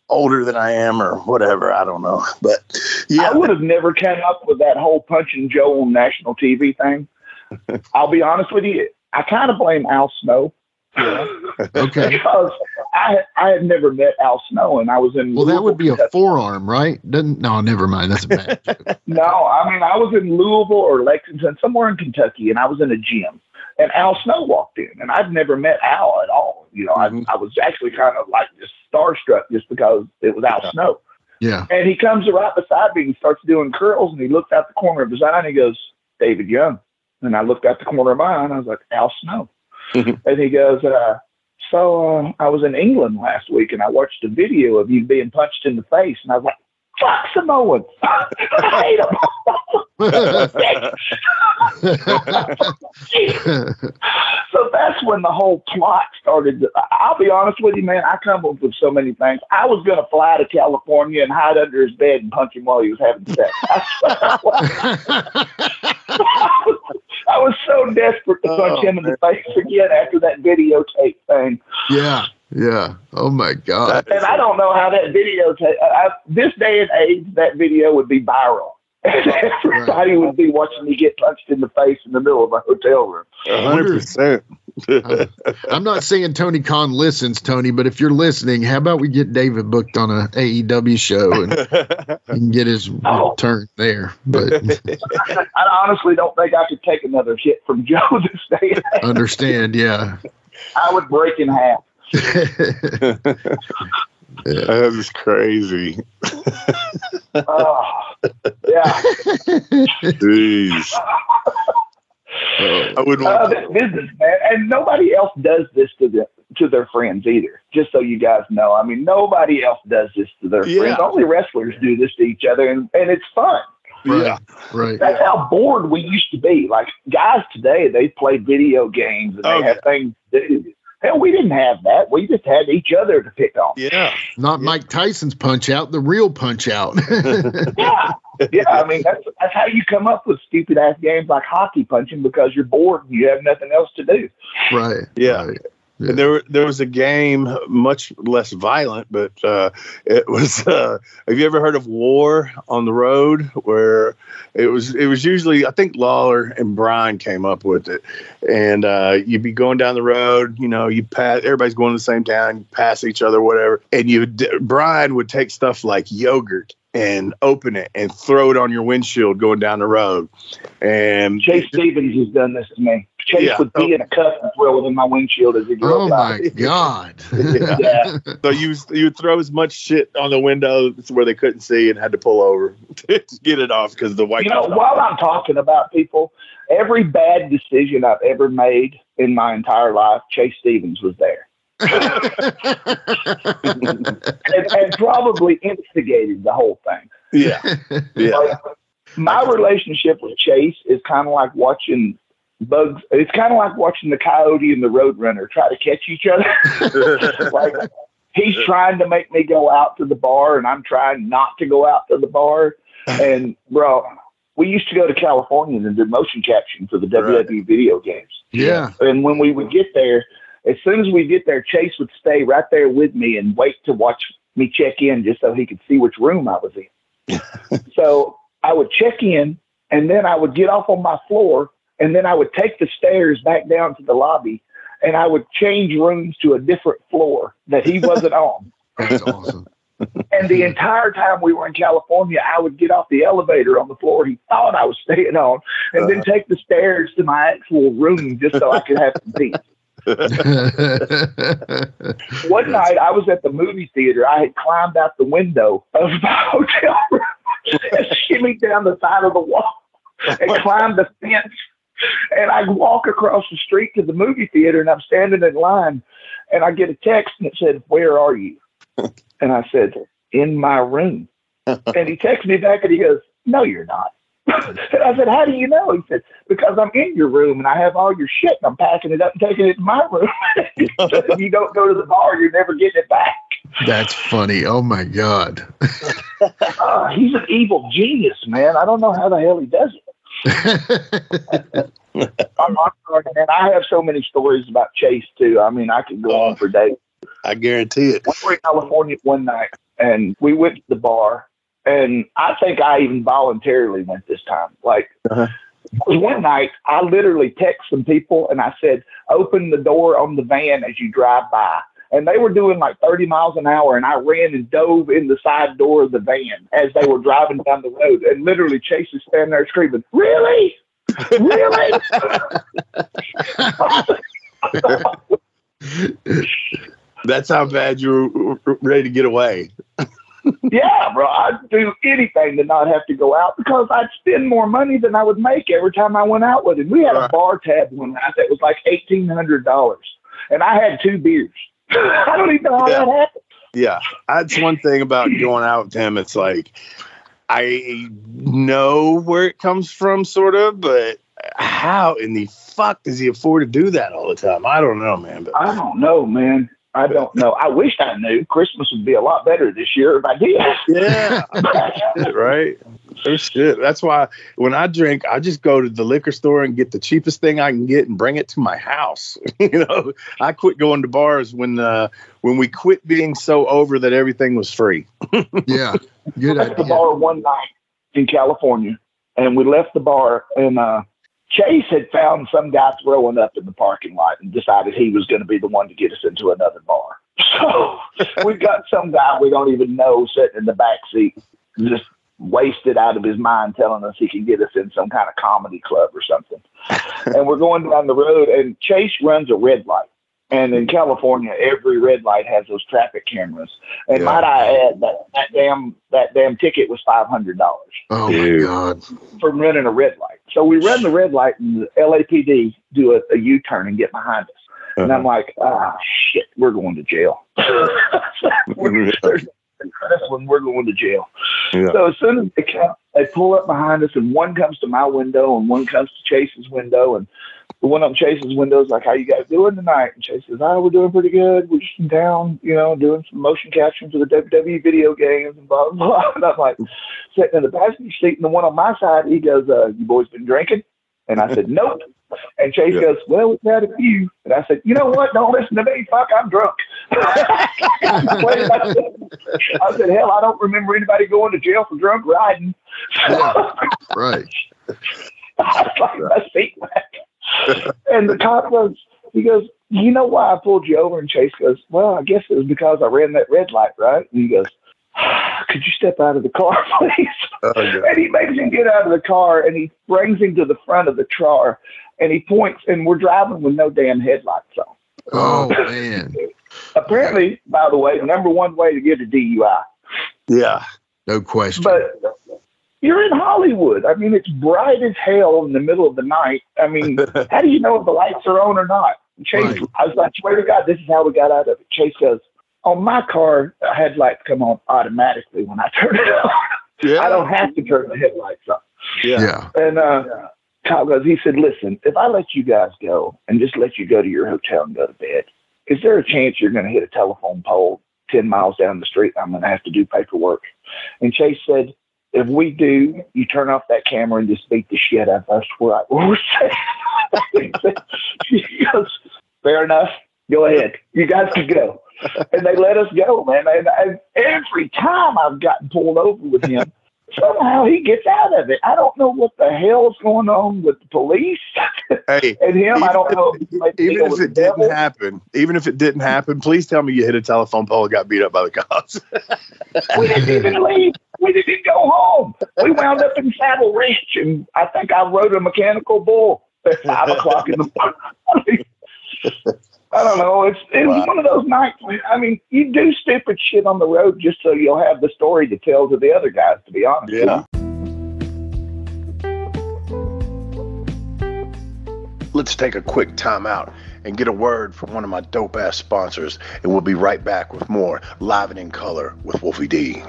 older than I am or whatever. I don't know. But yeah, I would have never came up with that whole punching Joe on national TV thing. I'll be honest with you. I kind of blame Al Snow. Okay. Because I I had never met Al Snow, and I was in. Well, Louisville, that would be Kentucky. A forearm, right? No, never mind. That's a bad joke. No, I mean, I was in Louisville or Lexington, somewhere in Kentucky, and I was in a gym, and Al Snow walked in, and I'd never met Al at all. You know, I was actually kind of like just starstruck just because it was Al Snow. Yeah. And he comes right beside me and starts doing curls, and he looks out the corner of his eye, and he goes, David Young. And I looked out the corner of my eye, and I was like, Al Snow. And he goes, so I was in England last week, and I watched a video of you being punched in the face. And I was like, fuck Samoans. I hate them. So that's when the whole plot started. I'll be honest with you, man. I come up with so many things. I was going to fly to California and hide under his bed and punch him while he was having sex. I was so desperate to punch him in the face again after that videotape thing. Yeah. Oh my God. And I don't know how that videotape. This day and age, that video would be viral. Everybody would be watching me get punched in the face in the middle of a hotel room. 100%. I'm not saying Tony Khan listens, Tony, but if you're listening, how about we get David booked on a AEW show and get his turn there? But I honestly don't think I could take another hit from Joe this day. Understand? Yeah, I would break in half. That is crazy. Yeah. Jeez. I wouldn't want this business, man, and nobody else does this to their friends either. Just so you guys know, I mean, nobody else does this to their friends. Only wrestlers do this to each other, and it's fun. Right. That's how bored we used to be. Like guys today, they play video games and they have things to do. Hell, we didn't have that. We just had each other to pick on. Yeah. Not Mike Tyson's Punch Out, the real Punch Out. Yeah. I mean, that's how you come up with stupid ass games like hockey punching, because you're bored and you have nothing else to do. Right. Yeah. Right. Yeah. There was a game much less violent, but it was. Have you ever heard of War on the Road? Where it was usually, I think Lawler and Brian came up with it, and you'd be going down the road. You know, you pass. Everybody's going to the same town. You pass each other, whatever, and Brian would take stuff like yogurt and open it and throw it on your windshield going down the road. And Chase Stevens has done this to me. Chase would be in a cup and throw it in my windshield as he drove by. Oh my God. Yeah. So you would throw as much shit on the window where they couldn't see and had to pull over to get it off because the white. You know, while I'm talking about people, every bad decision I've ever made in my entire life, Chase Stevens was there. and probably instigated the whole thing. Yeah. Like, my relationship with Chase is kind of like watching bugs. It's kind of like watching the coyote and the roadrunner try to catch each other. Like he's trying to make me go out to the bar, and I'm trying not to go out to the bar. And bro, we used to go to California and do motion caption for the WWE video games. Yeah. And when we would get there, as soon as we get there, Chase would stay right there with me and wait to watch me check in just so he could see which room I was in. So I would check in, and then I would get off on my floor, and then I would take the stairs back down to the lobby, and I would change rooms to a different floor that he wasn't on. That's awesome. And the entire time we were in California, I would get off the elevator on the floor he thought I was staying on, and then take the stairs to my actual room just so I could have some peace. One night I was at the movie theater. I had climbed out the window of the hotel room and shimmied down the side of the wall and climbed the fence. And I walk across the street to the movie theater, and I'm standing in line, and I get a text, and it said, "Where are you?" And I said, "In my room." And he texts me back, and he goes, "No, you're not." And I said, "How do you know?" He said, "Because I'm in your room and I have all your shit and I'm packing it up and taking it to my room." If you don't go to the bar, you're never getting it back. That's funny. Oh my God. He's an evil genius, man. I don't know how the hell he does it. I'm sorry, man. I have so many stories about Chase too. I mean, I could go on for days. I guarantee it. We were in California one night and we went to the bar. And I think I even voluntarily went this time. Like, one night, I literally text some people and I said, "Open the door on the van as you drive by." and they were doing like 30 miles an hour, and I ran and dove in the side door of the van as they were driving down the road, and literally Chase is standing there screaming, "Really? Really?" That's how bad you were ready to get away. Yeah, bro. I'd do anything to not have to go out because I'd spend more money than I would make every time I went out with him. We had a bar tab one night that was like $1,800, and I had 2 beers. I don't even know how that happened. Yeah, that's one thing about going out with him. It's like, I know where it comes from, sort of, but how in the fuck does he afford to do that all the time? I don't know, man. But I don't know, man. I don't know. I wish I knew. Christmas would be a lot better this year if I did. Yeah, right. There's shit. That's why when I drink, I just go to the liquor store and get the cheapest thing I can get and bring it to my house. You know, I quit going to bars when we quit being so over that everything was free. Yeah, good idea. We left the bar one night in California, and we left the bar, and Chase had found some guy throwing up in the parking lot and decided he was going to be the one to get us into another bar. So we've got some guy we don't even know sitting in the back seat, just wasted out of his mind, telling us he can get us in some kind of comedy club or something. And we're going down the road, and Chase runs a red light. And in California, every red light has those traffic cameras. And might I add that damn ticket was $500. Oh my God! For running a red light. So we run the red light, and the LAPD do a U-turn and get behind us. And I'm like, shit, we're going to jail. We're going to jail. Yeah. So as soon as they pull up behind us, and one comes to my window and one comes to Chase's window, and the one on Chase's window is like, "How you guys doing tonight?" And Chase says, "Oh, we're doing pretty good. We're just in town, you know, doing some motion capturing for the WWE video games and blah, blah, blah." And I'm like, sitting in the passenger seat, and the one on my side, he goes, "You boys been drinking?" And I said, "Nope." And Chase goes, "Well, we've had a few." And I said, "You know what? Don't listen to me. Fuck, I'm drunk." I said, "Hell, I don't remember anybody going to jail for drunk riding." Yeah, right. I was like, my seat back. And the cop goes, he goes, "You know why I pulled you over?" And Chase goes, "Well, I guess it was because I ran that red light, right?" And he goes, "Could you step out of the car, please?" And he makes him get out of the car, and he brings him to the front of the car, and he points, and we're driving with no damn headlights on. Oh, man. Apparently, by the way, number one way to get a DUI. Yeah. No question. But you're in Hollywood. I mean, it's bright as hell in the middle of the night. I mean, how do you know if the lights are on or not? Chase, I was like, "Swear to God, this is how we got out of it." Chase goes, "On my car, the headlights come on automatically when I turn it on. Yeah. I don't have to turn the headlights on." Yeah. And Kyle goes, he said, "Listen, if I let you guys go and just let you go to your hotel and go to bed, is there a chance you're going to hit a telephone pole 10 miles down the street and I'm going to have to do paperwork?" And Chase said, "If we do, you turn off that camera and just beat the shit out of us." We're saying. He goes, "Fair enough. Go ahead. You guys can go." And they let us go, man. And every time I've gotten pulled over with him, somehow he gets out of it. I don't know what the hell's going on with the police and him. I don't know. Even if it didn't happen, please tell me you hit a telephone pole and got beat up by the cops. We didn't even leave. We didn't go home. We wound up in Saddle Ranch, and I think I rode a mechanical bull at 5 o'clock in the morning. I don't know. It's one of those nights. I mean, you do stupid shit on the road just so you'll have the story to tell to the other guys, to be honest. Yeah. Let's take a quick time out and get a word from one of my dope-ass sponsors, and we'll be right back with more Live and in Color with Wolfie D.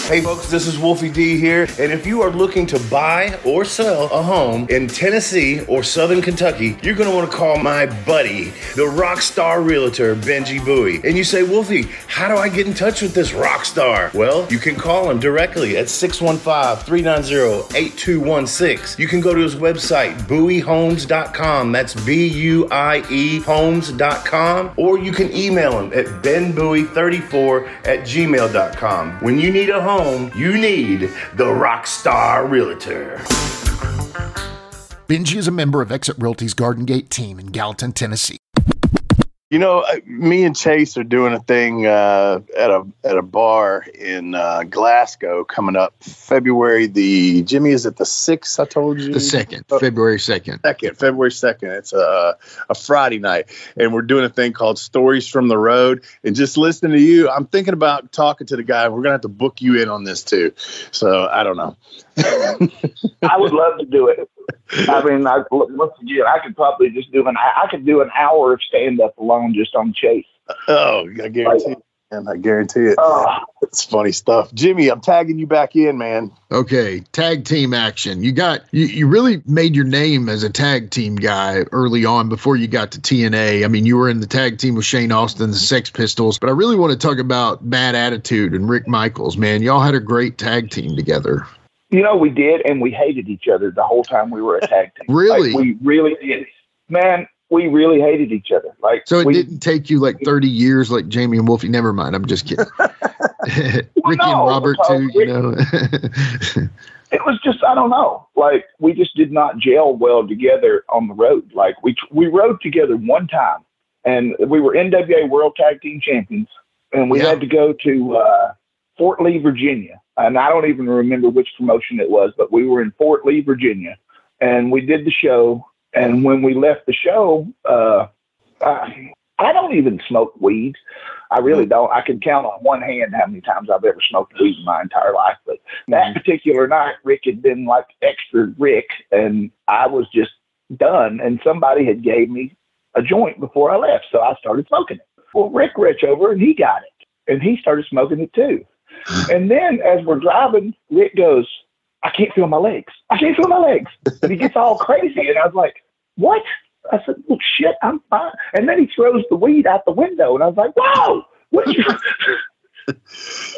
Hey folks, this is Wolfie D here, and if you are looking to buy or sell a home in Tennessee or Southern Kentucky, you're going to want to call my buddy, the rock star realtor, Benji Bowie. And you say, "Wolfie, how do I get in touch with this rock star?" Well, you can call him directly at 615-390-8216. You can go to his website, bowiehomes.com. That's B-U-I-E homes.com. Or you can email him at benbowie34@gmail.com. When you need a home, home, you need the Rockstar Realtor. Benji is a member of Exit Realty's Garden Gate team in Gallatin, Tennessee. You know, me and Chase are doing a thing at a bar in Glasgow coming up February Jimmy, is it the 6th? I told you the 2nd, February 2nd. February 2nd. It's a Friday night, and we're doing a thing called Stories from the Road. And just listening to you, I'm thinking about talking to the guy. We're gonna have to book you in on this too. So I don't know. I would love to do it. I mean, once again, I could probably just do an hour of stand up alone just on Chase. Oh, I guarantee it. Man, I guarantee it. It's funny stuff. Jimmy, I'm tagging you back in, man. Okay, tag team action. You really made your name as a tag team guy early on before you got to TNA. I mean, you were in the tag team with Shane Austin, the Sex Pistols, but I really want to talk about Bad Attitude and Rick Michaels, man. Y'all had a great tag team together. You know, we did, and we hated each other the whole time we were a tag team. Really? Like, we really did. Man, we really hated each other. Like, so it didn't take you like 30 years like Jamie and Wolfie? Never mind, I'm just kidding. Ricky and Robert too, you know. It was just, I don't know. Like, we just did not gel well together on the road. Like, we rode together one time, and we were NWA World Tag Team Champions, and we had to go to Fort Lee, Virginia. And I don't even remember which promotion it was, but we were in Fort Lee, Virginia, and we did the show. And when we left the show, I don't even smoke weed. I really don't. I can count on one hand how many times I've ever smoked weed in my entire life. But that particular night, Rick had been like extra Rick, and I was just done. And somebody had gave me a joint before I left, so I started smoking it. Well, Rick reached over and he got it, and he started smoking it too. And then as we're driving, Rick goes, I can't feel my legs. I can't feel my legs. And he gets all crazy. And I was like, what? I said, well, shit, I'm fine. And then he throws the weed out the window. And I was like, wow. What you?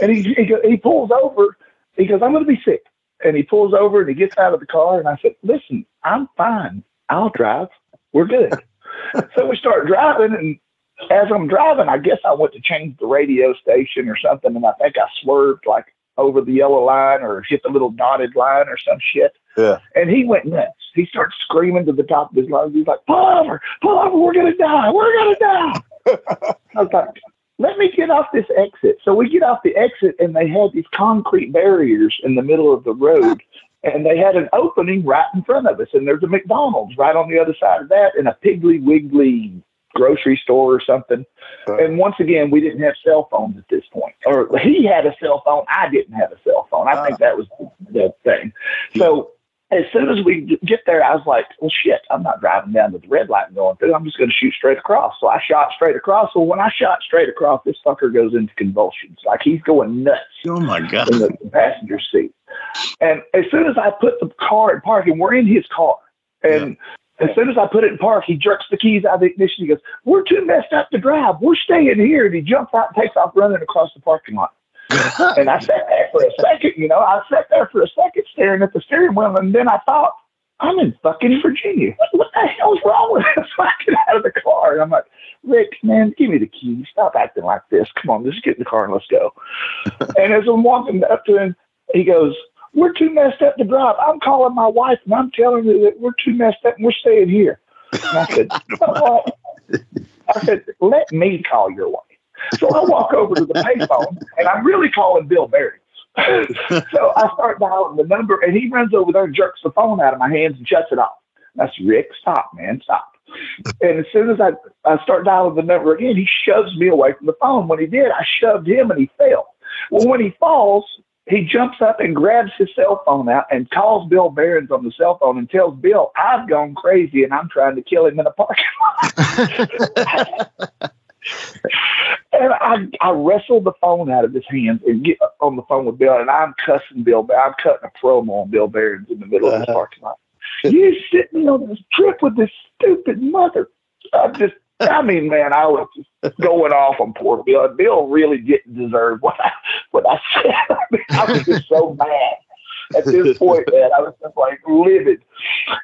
And he pulls over. He goes, I'm going to be sick. And he pulls over and he gets out of the car. And I said, listen, I'm fine. I'll drive. We're good. So we start driving, and as I'm driving, I guess I went to change the radio station or something, and I think I swerved like over the yellow line or hit the little dotted line or some shit. Yeah. And he went nuts. He started screaming to the top of his lungs. He's like, pull over, we're going to die. We're going to die. I was like, let me get off this exit. So we get off the exit, and they had these concrete barriers in the middle of the road, and they had an opening right in front of us. And there's a McDonald's right on the other side of that, and a Piggly Wiggly grocery store or something. And once again, we didn't have cell phones at this point. Or he had a cell phone. I didn't have a cell phone. I think that was the thing. So as soon as we get there, I was like, well, shit, I'm not driving down to the red light and going through. I'm just going to shoot straight across. So I shot straight across. So when I shot straight across, this fucker goes into convulsions. Like, he's going nuts. Oh, my God. In the passenger seat. And as soon as I put the car in park, and we're in his car, and as soon as I put it in park, he jerks the keys out of the ignition. He goes, we're too messed up to drive. We're staying here. And he jumps out and takes off running across the parking lot. And I sat there for a second, staring at the steering wheel. And then I thought, I'm in fucking Virginia. What the hell's wrong with this? So I get out of the car. And I'm like, Rick, man, give me the keys. Stop acting like this. Come on, just get in the car and let's go. And as I'm walking up to him, he goes, we're too messed up to drive. I'm calling my wife, and I'm telling her that we're too messed up, and we're staying here. And I said, you know what? I said, let me call your wife. So I walk over to the payphone, and I'm really calling Bill Byrd. So I start dialing the number, and he runs over there and jerks the phone out of my hands and shuts it off. I said, Rick, stop, man, stop. And as soon as I start dialing the number again, he shoves me away from the phone. When he did, I shoved him, and he fell. Well, when he falls, he jumps up and grabs his cell phone out and calls Bill Behrens on the cell phone and tells Bill, I've gone crazy and I'm trying to kill him in a parking lot. And I wrestled the phone out of his hands and get on the phone with Bill, and I'm cussing Bill. I'm cutting a promo on Bill Behrens in the middle of this parking lot. You sent me on this trip with this stupid mother. I mean, man, I was just going off on poor Bill. Bill really didn't deserve what I said. I mean, I was just so mad at this point, man. I was just like livid.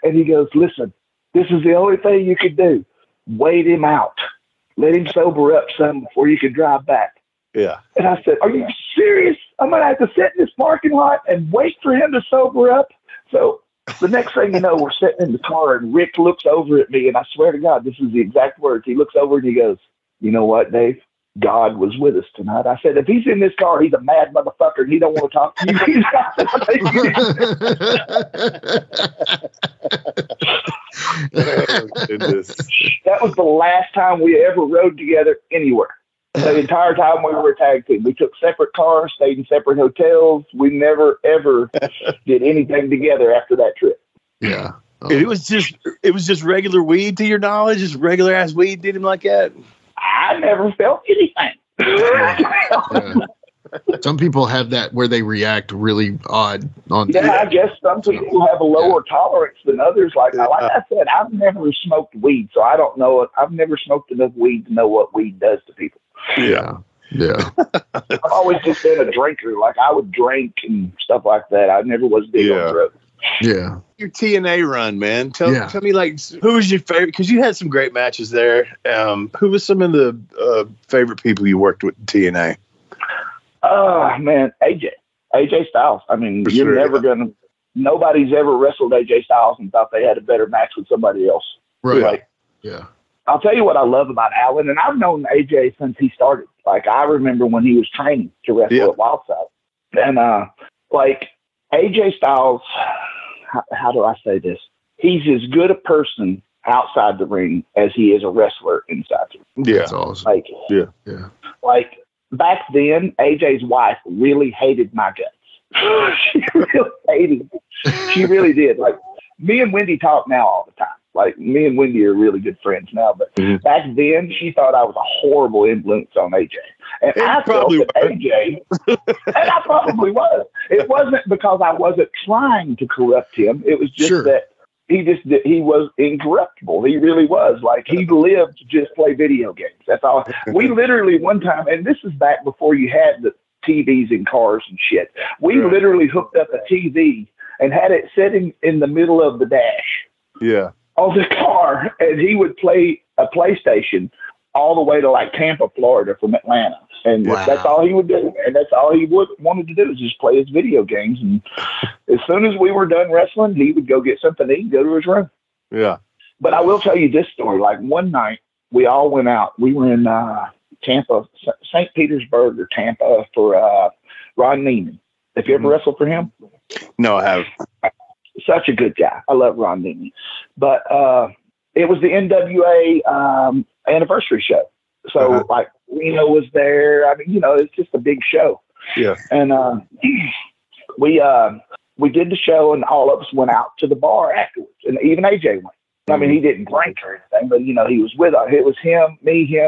And he goes, listen, this is the only thing you can do. Wait him out. Let him sober up some before you can drive back. Yeah. And I said, are you serious? I'm going to I had to sit in this parking lot and wait for him to sober up. So the next thing you know, we're sitting in the car, and Rick looks over at me, and I swear to God, this is the exact words. He looks over and he goes, "You know what, Dave? God was with us tonight." I said, "If he's in this car, he's a mad motherfucker, and he don't want to talk to you." That was the last time we ever rode together anywhere. The entire time we were a tag team, we took separate cars, stayed in separate hotels. We never ever did anything together after that trip. Yeah, it was just regular weed, to your knowledge, just regular ass weed. Did him like that? I never felt anything. Yeah. Some people have that where they react really odd on. Yeah, I guess some people have a lower tolerance than others. Like I said, I've never smoked weed, so I don't know it. I've never smoked enough weed to know what weed does to people. Yeah. I've always just been a drinker. Like I would drink and stuff like that. I never was big on drugs. Yeah. Your TNA run, man. Tell me, like, who was your favorite? Because you had some great matches there. Who was some of the favorite people you worked with in TNA? Oh, man, AJ Styles. I mean, you're never going to – nobody's ever wrestled AJ Styles and thought they had a better match with somebody else. Right. Like, yeah. I'll tell you what I love about Alan, and I've known AJ since he started. Like, I remember when he was training to wrestle at Wildside. And, like, AJ Styles, how do I say this? He's as good a person outside the ring as he is a wrestler inside the ring. Yeah. That's awesome. Like, like, back then, AJ's wife really hated my guts. She really hated me. She really did. Like, me and Wendy talk now all the time. Like, me and Wendy are really good friends now. But back then, she thought I was a horrible influence on AJ. And I felt that AJ, and I probably was. It wasn't because I wasn't trying to corrupt him. It was just that he was incorruptible. He really was. Like, he lived to just play video games. That's all. We literally one time, and this is back before you had the TVs in cars and shit. We literally hooked up a TV and had it sitting in the middle of the dash. Yeah. Of the car, and he would play a PlayStation all the way to like Tampa, Florida from Atlanta. And that's all he would do. And that's all he wanted to do is just play his video games. And as soon as we were done wrestling, he would go get something to eat and go to his room. Yeah. But I will tell you this story. Like one night we all went out. We were in Tampa, St. Petersburg or Tampa for Ron Neiman. Have you ever wrestled for him? No, I haven't. Such a good guy. I love Ron Neiman. But it was the NWA anniversary show. So, like, Reno was there. I mean, you know, it's just a big show. Yeah. And we did the show, and all of us went out to the bar afterwards. And even AJ went. I mean, he didn't drink or anything, but, you know, he was with us. It was him,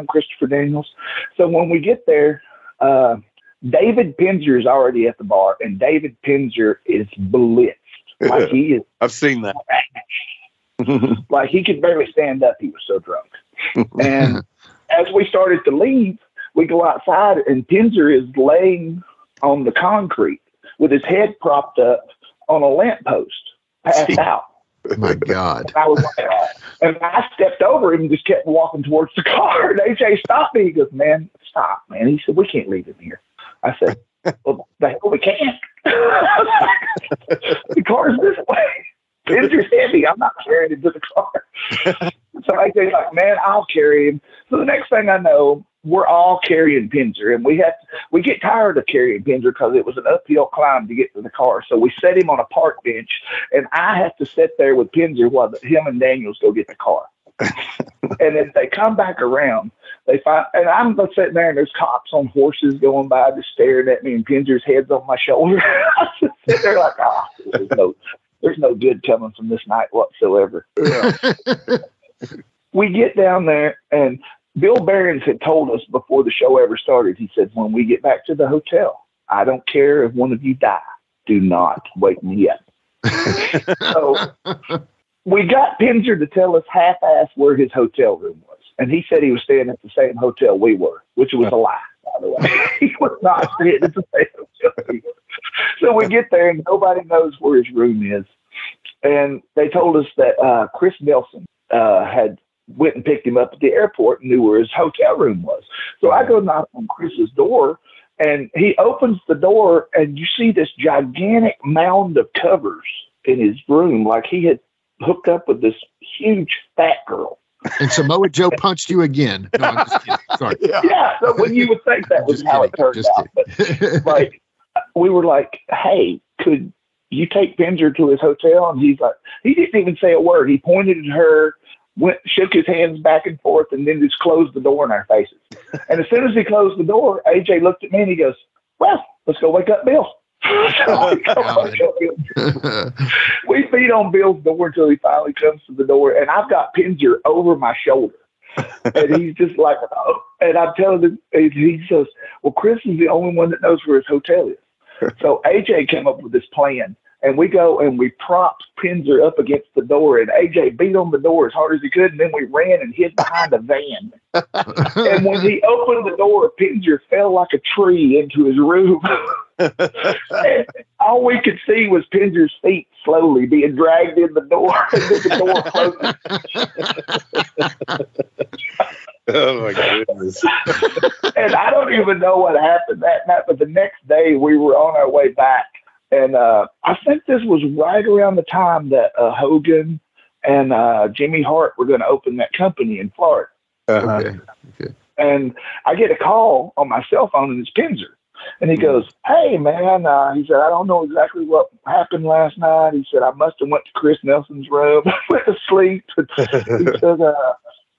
Christopher Daniels. So when we get there, David Pinzer is already at the bar, and David Pinzer is blitzed. Like he is. I've seen that. Like he could barely stand up. He was so drunk. And as we started to leave, we go outside and Pinzer is laying on the concrete with his head propped up on a lamppost, passed out. Oh my God. And I stepped over him and just kept walking towards the car. And AJ stopped me. He goes, "Man, stop, man." He said, "We can't leave him here." I said, "Well, the hell we can't." The car's this way. Pinzer's heavy. I'm not carrying him to the car. So AJ's like, "Man, I'll carry him." So the next thing I know, we're all carrying Pinzer, and we get tired of carrying Pinzer because it was an uphill climb to get to the car. So we set him on a park bench, and I have to sit there with Pinzer while him and Daniels go get the car. And if they come back around, they find, and I'm sitting there, and there's cops on horses going by, just staring at me, and Pinzer's head's on my shoulder. I just sit there like, there's no good coming from this night whatsoever. Yeah. We get down there, and Bill Behrens had told us before the show ever started, he said, "When we get back to the hotel, I don't care if one of you die. Do not wake me up." So we got Pinzer to tell us half-ass where his hotel room was. And he said he was staying at the same hotel we were, which was a lie, by the way. He was not staying at the same hotel we were. So we get there, and nobody knows where his room is. And they told us that Chris Nelson had went and picked him up at the airport and knew where his hotel room was. So I go knock on Chris's door, And he opens the door, and you see this gigantic mound of covers in his room, like he had hooked up with this huge fat girl. And Samoa Joe punched you again. No, I'm just kidding. Sorry. Yeah, so when you would think that was how it turned out. But, like, we were like, hey, could you take Pinger to his hotel? And he's like, he didn't even say a word. He pointed at her, shook his hands back and forth, and then just closed the door in our faces. And as soon as he closed the door, AJ looked at me and he goes, well, let's go wake up Bill. We beat on Bill's door until he finally comes to the door, and I've got Pinger over my shoulder. And he's just like, oh. And I'm telling him, he says, well, Chris is the only one that knows where his hotel is. So AJ came up with this plan, and we go and we propped Pinger up against the door, and AJ beat on the door as hard as he could, and then we ran and hid behind a van. And when he opened the door, Pinger fell like a tree into his room. And all we could see was Pinger's feet slowly being dragged in the door, and then the door closed. Oh my goodness. And I don't even know what happened that night, but the next day we were on our way back. And I think this was right around the time that Hogan and Jimmy Hart were going to open that company in Florida. Okay. And I get a call on my cell phone, and it's Pinger. And he goes, hey, man, he said, I don't know exactly what happened last night. He said, I must have went to Chris Nelson's room, went to sleep.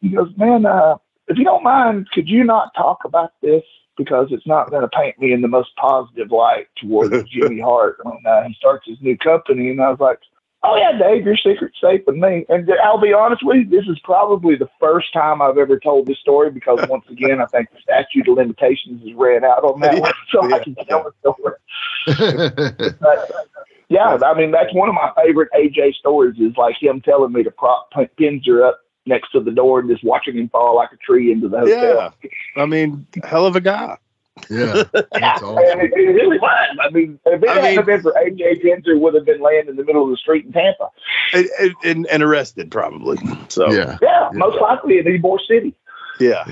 He goes, man, if you don't mind, could you not talk about this? Because it's not going to paint me in the most positive light towards Jimmy Hart when he starts his new company. And I was like, oh, yeah, Dave, your secret's safe with me. And I'll be honest with you, this is probably the first time I've ever told this story because, once again, I think the statute of limitations has ran out on that one, so I can tell the story. But, yeah, I mean, that's one of my favorite AJ stories is like him telling me to prop Pinger up next to the door and just watching him fall like a tree into the hotel. Yeah, I mean, hell of a guy. Yeah, that's awesome. And it really was. I mean, if it hadn't been for AJ, Pinger would have been laying in the middle of the street in Tampa. And arrested, probably. So yeah, most likely in Ybor City. Yeah.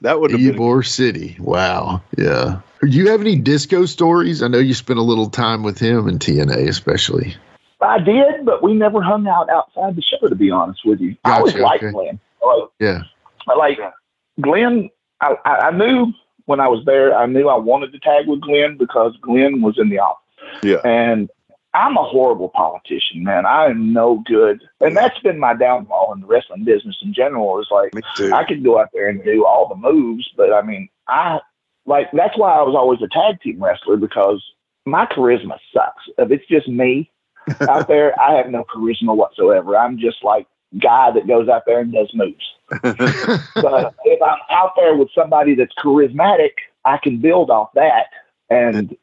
That would have been Ybor City. Wow. Yeah. Do you have any disco stories? I know you spent a little time with him in TNA, especially. I did, but we never hung out outside the show, to be honest with you. Gotcha, I always liked Glenn. Like Glenn, I knew when I was there, I knew I wanted to tag with Glenn because Glenn was in the office. Yeah. And I'm a horrible politician, man. I am no good. And that's been my downfall in the wrestling business in general is like, I could go out there and do all the moves, but I mean, that's why I was always a tag team wrestler because my charisma sucks. If it's just me out there, I have no charisma whatsoever. I'm just like guy that goes out there and does moves. But if I'm out there with somebody that's charismatic, I can build off that and,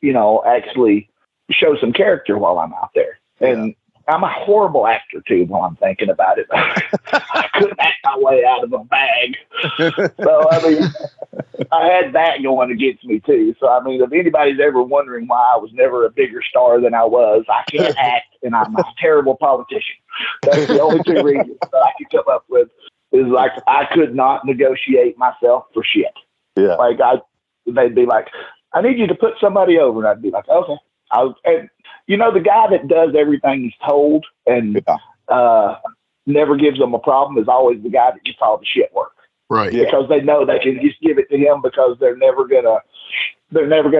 actually show some character while I'm out there. And I'm a horrible actor too while I'm thinking about it. I couldn't act my way out of a bag. So, I mean, I had that going against me too. So, I mean, if anybody's ever wondering why I was never a bigger star than I was, I can't act and I'm a terrible politician. That's the only two reasons that I could come up with is like, I could not negotiate myself for shit. Yeah. Like they'd be like, I need you to put somebody over. And I'd be like, okay. The guy that does everything he's told and never gives them a problem is always the guy that gets all the shit work. Right. Yeah. Because they know they can just give it to him because they're never gonna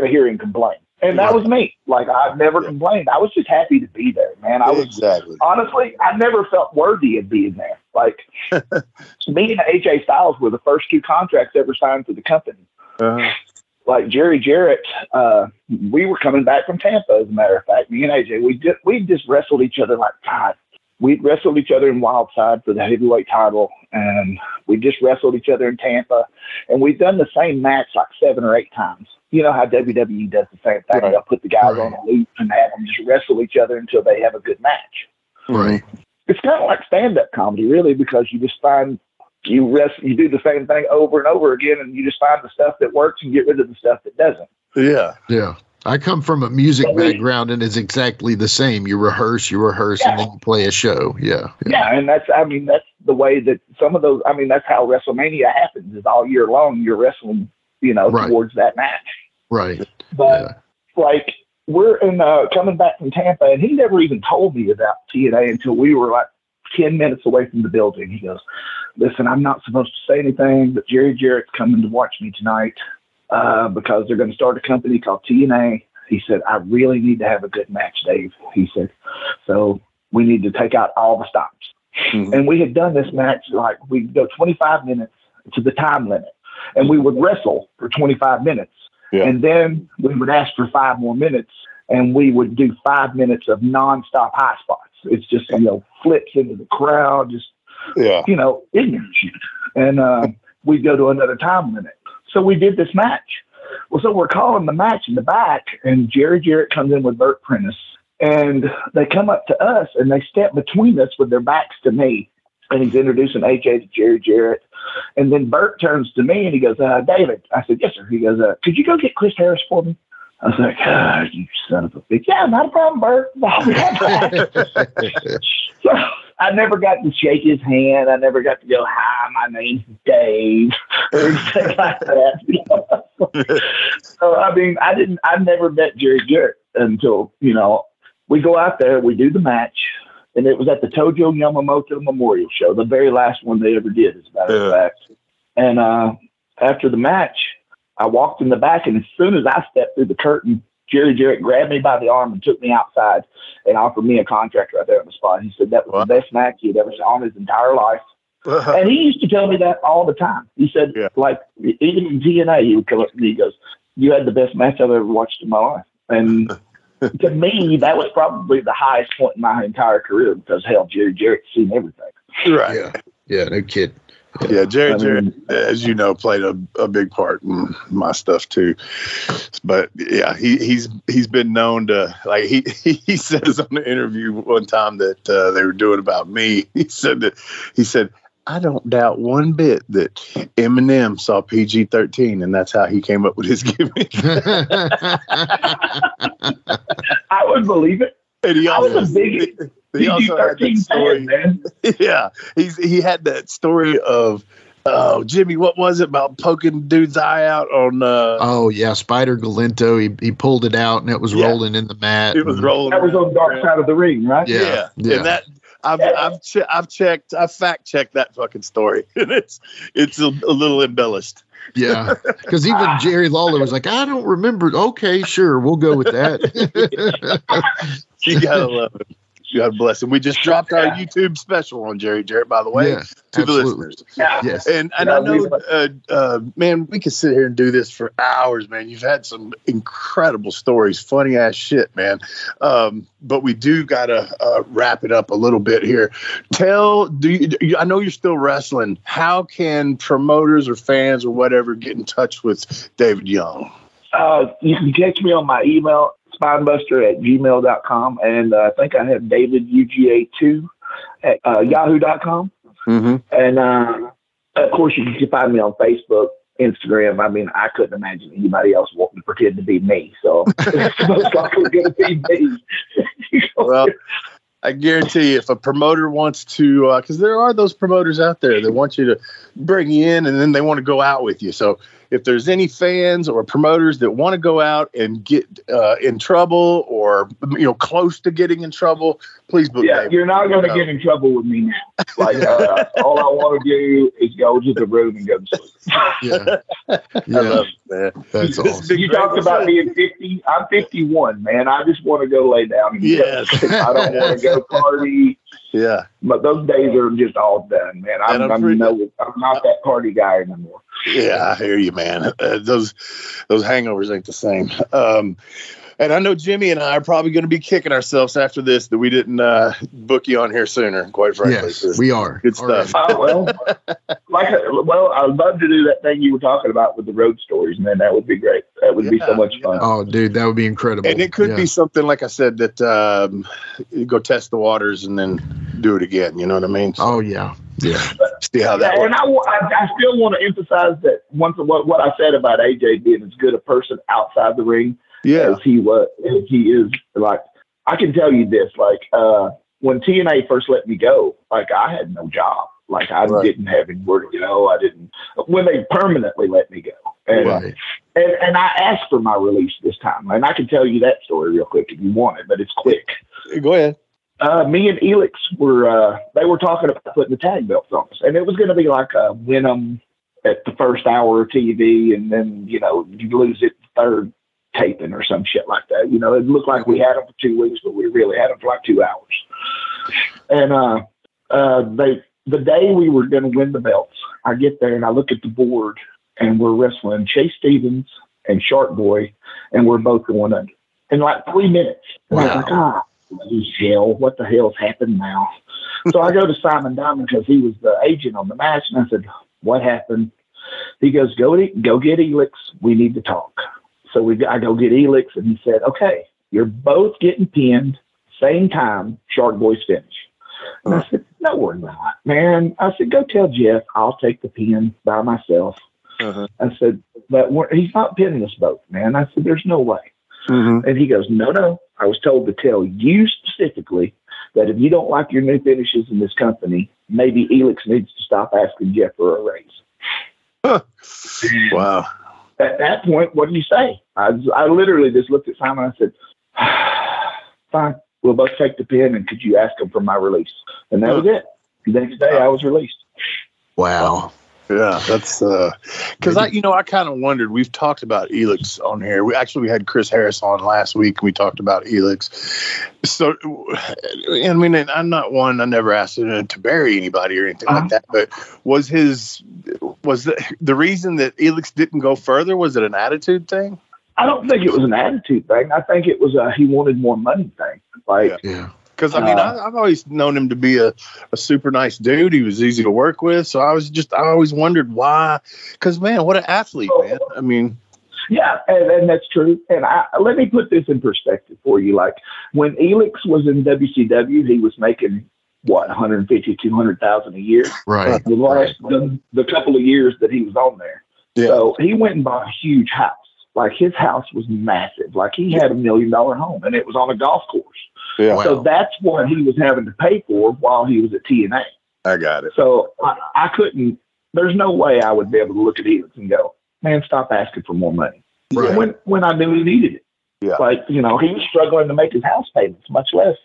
hear him complain. And that was me. Like I've never complained. I was just happy to be there, man. Honestly, I never felt worthy of being there. Like me and AJ Styles were the first two contracts ever signed for the company. Like Jerry Jarrett, we were coming back from Tampa, as a matter of fact. Me and AJ, we just wrestled each other like God. We'd wrestled each other in Wildside for the heavyweight title, and we just wrestled each other in Tampa. And we've done the same match like 7 or 8 times. You know how WWE does the same thing. Right. They'll put the guys on a loop and have them just wrestle each other until they have a good match. Right. It's kind of like stand-up comedy, really, because you just find you do the same thing over and over again, and you just find the stuff that works and get rid of the stuff that doesn't. Yeah. Yeah. I come from a music background, and it's exactly the same. You rehearse, and then you play a show. Yeah. Yeah, and that's the way that some of those, that's how WrestleMania happens is all year long you're wrestling, towards that match. Right. But like we're in coming back from Tampa, and he never even told me about TNA until we were like 10 minutes away from the building. He goes, "Listen, I'm not supposed to say anything, but Jerry Jarrett's coming to watch me tonight because they're going to start a company called TNA." He said, "I really need to have a good match, Dave." He said, "So we need to take out all the stops." Mm-hmm. And we had done this match, like we'd go 25 minutes to the time limit, and we would wrestle for 25 minutes. Yeah. And then we would ask for 5 more minutes, and we would do 5 minutes of nonstop high spots. It's just, flips into the crowd, just, ignorant shit. And we'd go to another time limit. So we did this match. Well, so we're calling the match in the back, and Jerry Jarrett comes in with Bert Prentice. And they come up to us, and they step between us with their backs to me. And he's introducing AJ to Jerry Jarrett. And then Bert turns to me, and he goes, "David." I said, "Yes, sir." He goes, "Could you go get Chris Harris for me?" I was like, "You son of a bitch." "Yeah, not a problem, Bert." So I never got to shake his hand. I never got to go, "Hi, my name's Dave," or anything like that. So, I never met Jerry Jarrett until, we go out there, we do the match, and it was at the Tojo Yamamoto Memorial Show, the very last one they ever did, as a matter of fact. And after the match, I walked in the back, and as soon as I stepped through the curtain, Jerry Jarrett grabbed me by the arm and took me outside and offered me a contract right there on the spot. He said that was the best match he'd ever saw in his entire life. And he used to tell me that all the time. He said, like, even in TNA, he would come up to me, he goes, "You had the best match I've ever watched in my life." And to me, that was probably the highest point in my entire career because, hell, Jerry Jarrett's seen everything. Right. Yeah, no kid. Yeah, Jerry Jarrett, as you know, played a big part in my stuff too. But yeah, he's been known to, like, he says on the interview one time that they were doing about me. He said, "I don't doubt one bit that Eminem saw PG-13, and that's how he came up with his gimmick." I would believe it. And I was a big PG-13 fan, man. Yeah, he had that story of, Jimmy, what was it about poking dude's eye out on? Spider Galento. He pulled it out, and it was rolling in the mat. It was rolling. That was on Dark Side of the Ring, right? Yeah. And that. I've fact checked that fucking story, and it's a little embellished. Yeah, because even Jerry Lawler was like, "I don't remember." Okay, sure, we'll go with that. You gotta love it. God bless him. We just dropped our YouTube special on Jerry Jarrett, by the way, to the listeners. Yes. And I know, man, we could sit here and do this for hours, man. You've had some incredible stories, funny ass shit, man. But we do got to wrap it up a little bit here. I know you're still wrestling. How can promoters or fans or whatever get in touch with David Young? You can catch me on my email, spinebuster@gmail.com, and I think I have DavidUGA2 at yahoo.com. Mm-hmm. And of course, you can find me on Facebook, Instagram. I mean, I couldn't imagine anybody else wanting to pretend to be me, so it's most likely going to be me. Well, I guarantee you, if a promoter wants to, because there are those promoters out there that want you to bring you in and then they want to go out with you. So if there's any fans or promoters that want to go out and get in trouble or, close to getting in trouble, please book David. You're not going to get in trouble with me now. Like, all I want to do is go to the room and go to sleep. Yeah. I love it, man. That's awesome. You talked about being 50. I'm 51, man. I just want to go lay down and I don't want to go party. Yeah. But those days are just all done, man. I'm not that party guy anymore. Yeah, I hear you, man. Those hangovers ain't the same. And I know Jimmy and I are probably going to be kicking ourselves after this that we didn't book you on here sooner, quite frankly. Yes, we are. Good stuff. Right. I'd love to do that thing you were talking about with the road stories, man. That would be great. That would be so much fun. Oh, dude, that would be incredible. And it could be something, like I said, that you go test the waters and then do it again. You know what I mean? Oh, yeah. Yeah. See how that works. And I still want to emphasize that what I said about AJ being as good a person outside the ring as he is. Like, I can tell you this, like, when TNA first let me go, like, I had no job. Like, I didn't have anywhere to go. When they permanently let me go. And, and I asked for my release this time. And I can tell you that story real quick if you want it, but it's quick. Go ahead. Me and Elix they were talking about putting the tag belts on us. And it was going to be like a win 'em at the first hour of TV, and then, you lose it third taping or some shit like that. It looked like we had them for 2 weeks, but we really had them for like 2 hours. And the day we were going to win the belts, I get there and I look at the board, and we're wrestling Chase Stevens and Shark Boy, and we're both going under in like 3 minutes. And I was like, hell, what the hell's happened now? So I go to Simon Diamond because he was the agent on the match, and I said, what happened? He goes, go get Elix. We need to talk. So I go get Elix, and he said, okay, you're both getting pinned, same time, Shark Boy's finish. And I said, no, we're not, man. I said, go tell Jeff I'll take the pin by myself. I said, but he's not pinning us both, man. I said, there's no way. And he goes, no. I was told to tell you specifically that if you don't like your new finishes in this company, maybe Elix needs to stop asking Jeff for a raise. Wow. At that point, what do you say? I literally just looked at Simon and I said, fine, we'll both take the pin, and could you ask him for my release? And that was it. The next day I was released. Wow. Yeah, that's because I kind of wondered. We've talked about Elix on here. We had Chris Harris on last week. We talked about Elix. So, I mean, I'm not one. I never asked him to bury anybody or anything like that. But was the reason that Elix didn't go further? Was it an attitude thing? I don't think it was an attitude thing. I think it was he wanted more money thing. Because, I mean, I've always known him to be a super nice dude. He was easy to work with. So I always wondered why. Because, man, what an athlete, man. I mean. Yeah, and that's true. And let me put this in perspective for you. Like, when Elix was in WCW, he was making, what, $150,000, $200,000 a year? Right. The couple of years that he was on there. Yeah. So he went and bought a huge house. Like, his house was massive. Like, he had $1 million home, and it was on a golf course. Yeah. Wow. So that's what he was having to pay for while he was at TNA. I got it. So I couldn't, there's no way I would be able to look at Elix and go, man, stop asking for more money. Right. When I knew he needed it. Yeah. Like, he was struggling to make his house payments, much less,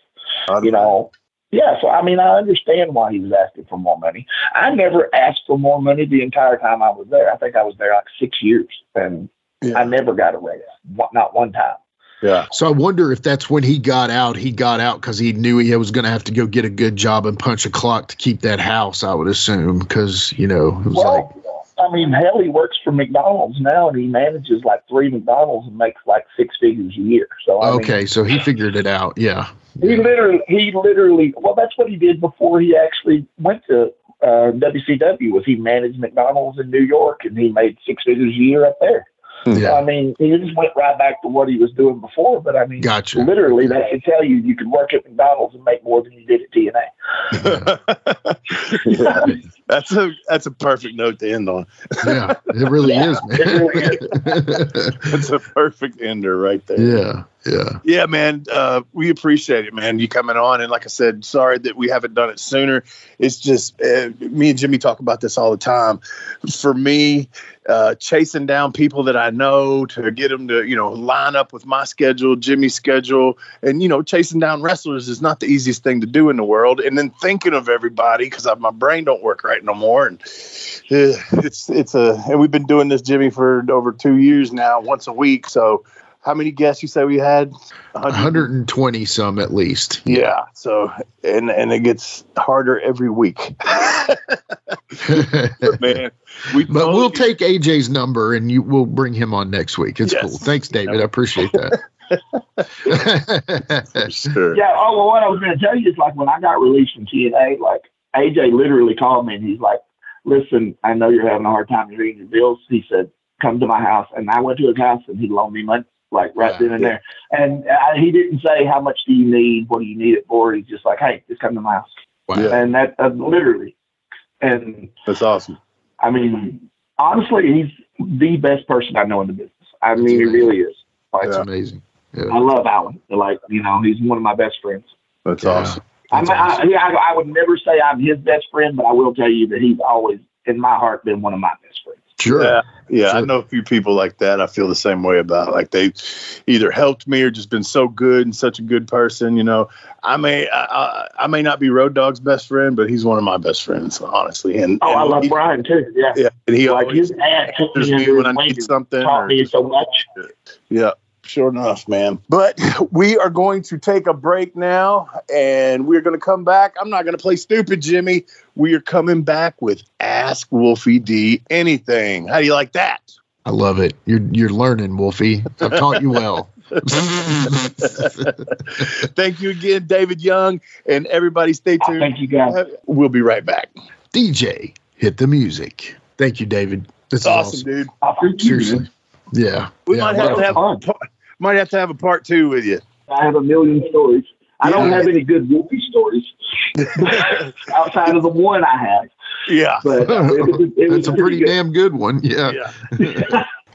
Yeah, so, I mean, I understand why he was asking for more money. I never asked for more money the entire time I was there. I think I was there like 6 years, and I never got a raise, not one time. Yeah. So I wonder if that's when he got out because he knew he was going to have to go get a good job and punch a clock to keep that house, I would assume, because, it was I mean, hell, he works for McDonald's now, and he manages like 3 McDonald's and makes like 6 figures a year. So so he figured it out. Yeah. He literally, well, that's what he did before he actually went to WCW. Was he managed McDonald's in New York, and he made 6 figures a year up there. Yeah. So, I mean, he just went right back to what he was doing before. But, I mean, literally, that should tell you could work at McDonald's and make more than you did at TNA. That's a perfect note to end on. Yeah, it really is, man. It really is. That's a perfect ender right there. Yeah, man. We appreciate it, man. You coming on, and like I said, sorry that we haven't done it sooner. It's just me and Jimmy talk about this all the time. For me, chasing down people that I know to get them to line up with my schedule, Jimmy's schedule, and chasing down wrestlers is not the easiest thing to do in the world. And then thinking of everybody because my brain don't work right no more. And and we've been doing this, Jimmy, for over 2 years now, once a week. So. How many guests you say we had? 120 some at least. Yeah. So and it gets harder every week. But man, we'll take AJ's number and we'll bring him on next week. It's cool. Thanks, David. I appreciate that. For sure. Yeah. Oh, well, what I was going to tell you is like when I got released from TNA, like AJ literally called me and he's like, "Listen, I know you're having a hard time reading your bills." He said, "Come to my house," and I went to his house and he loaned me money. Like right then and there. And he didn't say, how much do you need? What do you need it for? He's just like, hey, just come to my house. Wow. And that literally. And that's awesome. I mean, honestly, he's the best person I know in the business. I mean, he really is. Like, that's amazing. Yeah. I love Alan. Like, he's one of my best friends. That's awesome. I would never say I'm his best friend, but I will tell you that he's always, in my heart, been one of my best friends. Sure. Yeah, sure. I know a few people like that. I feel the same way about. Like they either helped me or just been so good and such a good person. You know, I may not be Road Dogg's best friend, but he's one of my best friends, honestly. And I love Brian too. Yeah, and he like always his dad took me when I need something. Taught me so much. Yeah. Sure enough, man. But we are going to take a break now, and we're going to come back. I'm not going to play stupid, Jimmy. We are coming back with Ask Wolfie D Anything. How do you like that? I love it. You're learning, Wolfie. I've taught you well. Thank you again, David Young, and everybody stay tuned. Thank you, guys. We'll be right back. DJ, hit the music. Thank you, David. That's awesome, dude. Seriously. Yeah. We might have to have a part 2 with you. I have a million stories. I don't have any good Wolfie stories outside of the one I have. Yeah. But it's a pretty damn good one. Yeah.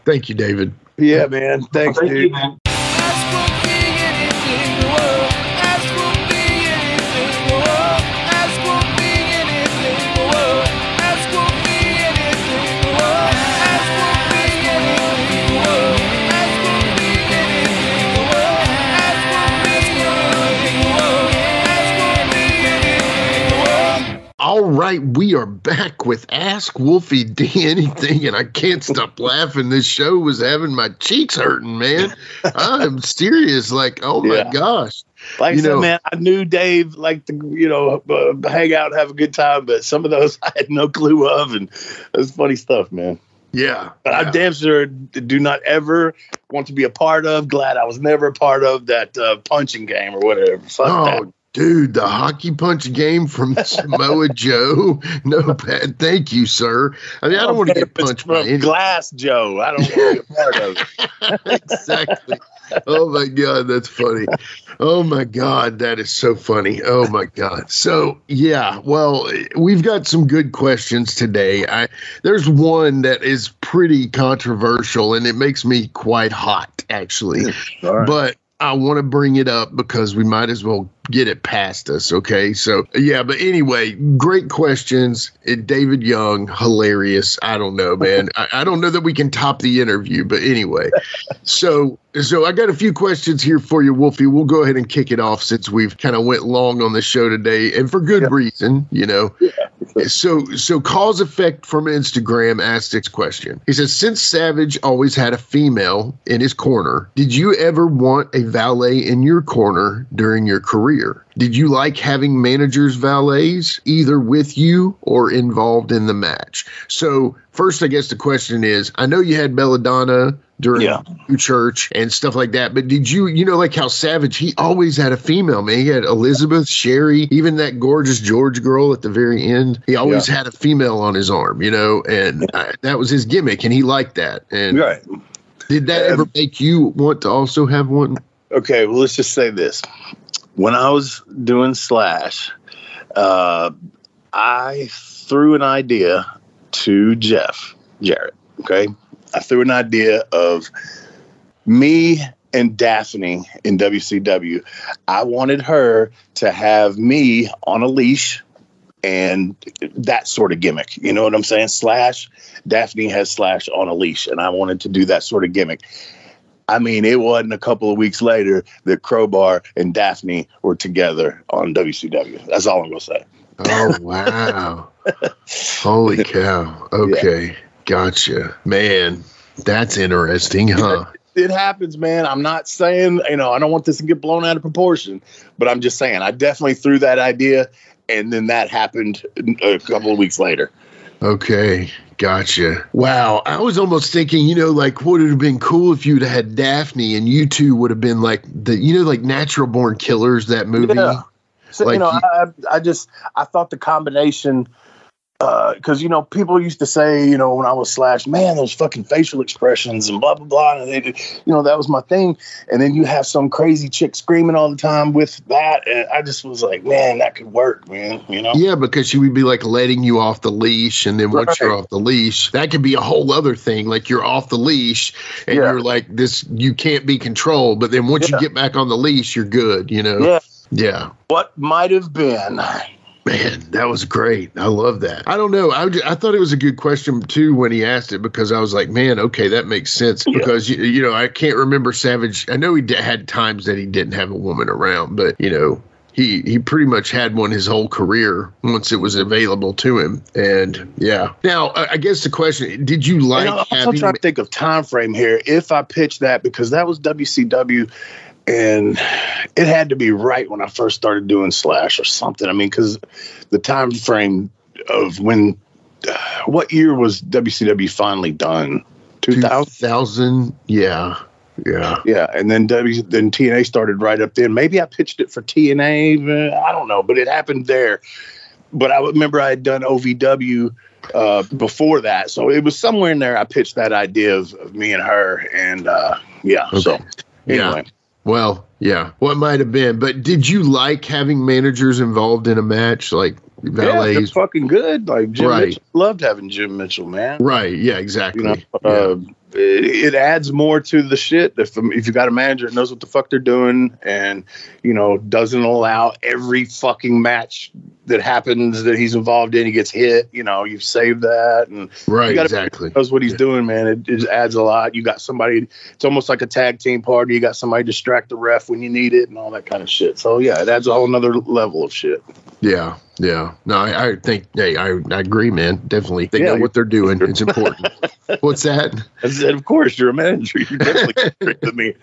Thank you, David. Yeah, man. Thanks, dude. You, man. All right, we are back with Ask Wolfie D Anything, and I can't stop laughing. This show was having my cheeks hurting, man. I'm serious. Like, oh my gosh. Like I said, man, I knew Dave liked to, hang out and have a good time, but some of those I had no clue of, and it was funny stuff, man. Yeah. But I'm damn sure do not ever want to be a part of. Glad I was never a part of that punching game or whatever. Fuck that. Dude, the hockey punch game from Samoa Joe. No, Pat. Thank you, sir. I mean, I don't want to get punched by any Glass Joe. I don't want to be a part of it. Exactly. Oh my God, that's funny. Oh my God, that is so funny. Oh my God. So yeah, well, we've got some good questions today. There's one that is pretty controversial, and it makes me quite hot, actually. Right. But I want to bring it up because we might as well get it past us. Okay. So yeah, but anyway, great questions. David Young, hilarious. I don't know, man. I don't know that we can top the interview, but anyway, so I got a few questions here for you, Wolfie. We'll go ahead and kick it off since we've kind of went long on the show today, and for good reason, Yeah. So cause effect from Instagram asked this question. He says, since Savage always had a female in his corner, did you ever want a valet in your corner during your career? Did you like having managers, valets, either with you or involved in the match? So first, I guess the question is, I know you had Belladonna during church and stuff like that, but did you like how Savage, he always had a female, man. He had Elizabeth, Sherry, even that gorgeous George girl at the very end. He always had a female on his arm, and that was his gimmick, and he liked that. And did that ever make you want to also have one? Okay, well, let's just say this. When I was doing Slash, I threw an idea to Jeff Jarrett. Okay. I threw an idea of me and Daphne in WCW. I wanted her to have me on a leash and that sort of gimmick. You know what I'm saying? Slash, Daphne has Slash on a leash, and I wanted to do that sort of gimmick. I mean, it wasn't a couple of weeks later that Crowbar and Daphne were together on WCW. That's all I'm going to say. Oh, wow. Holy cow. Okay. Gotcha. Man, that's interesting, huh? It happens, man. I'm not saying, I don't want this to get blown out of proportion, but I'm just saying I definitely threw that idea, and then that happened a couple of weeks later. Okay. Gotcha. Wow. I was almost thinking, like, would it have been cool if you'd had Daphne and you two would have been like like Natural Born Killers, that movie? Yeah. So, like, I thought the combination, because, people used to say, when I was Slash, man, those fucking facial expressions and blah, blah, blah. And that was my thing. And then you have some crazy chick screaming all the time with that. And I just was like, man, that could work, man. Yeah, because she would be like letting you off the leash. And then once you're off the leash, that could be a whole other thing. Like you're off the leash and you're like this, you can't be controlled. But then once you get back on the leash, you're good, Yeah. What might have been Man, that was great. I love that. I don't know. I thought it was a good question, too, when he asked it, because I was like, man, okay, that makes sense. Because, you know, I can't remember Savage. I know he had times that he didn't have a woman around, but, you know, he pretty much had one his whole career once it was available to him. And, yeah. Now, I guess the question, did you like I'm trying to think of time frame here. If I pitched that, because that was WCW, and it had to be right when I first started doing Slash or something. I mean, because the time frame of when, what year was WCW finally done? 2000? Yeah. And then TNA started right up then. Maybe I pitched it for TNA. I don't know, but it happened there. But I remember I had done OVW before that, so it was somewhere in there. I pitched that idea of me and her, and okay. So anyway. Yeah. Well, yeah, what might have been. But did you like having managers involved in a match, like valets? Yeah, they're fucking good. Like Jim Mitchell, loved having Jim Mitchell, man. Right, yeah, exactly. You know, it adds more to the shit if you got a manager that knows what the fuck they're doing, and, you know, doesn't allow every fucking match that happens that he's involved in, he gets hit. You know, you save that, and exactly knows what he's doing, man. It adds a lot. You got somebody. It's almost like a tag team party. You got somebody to distract the ref when you need it, and all that kind of shit. So yeah, it adds a whole nother level of shit. Yeah. No, I think, I agree, man. Definitely, they know what they're doing. It's important. What's that? I said, of course, you're a manager. You're definitely different than me.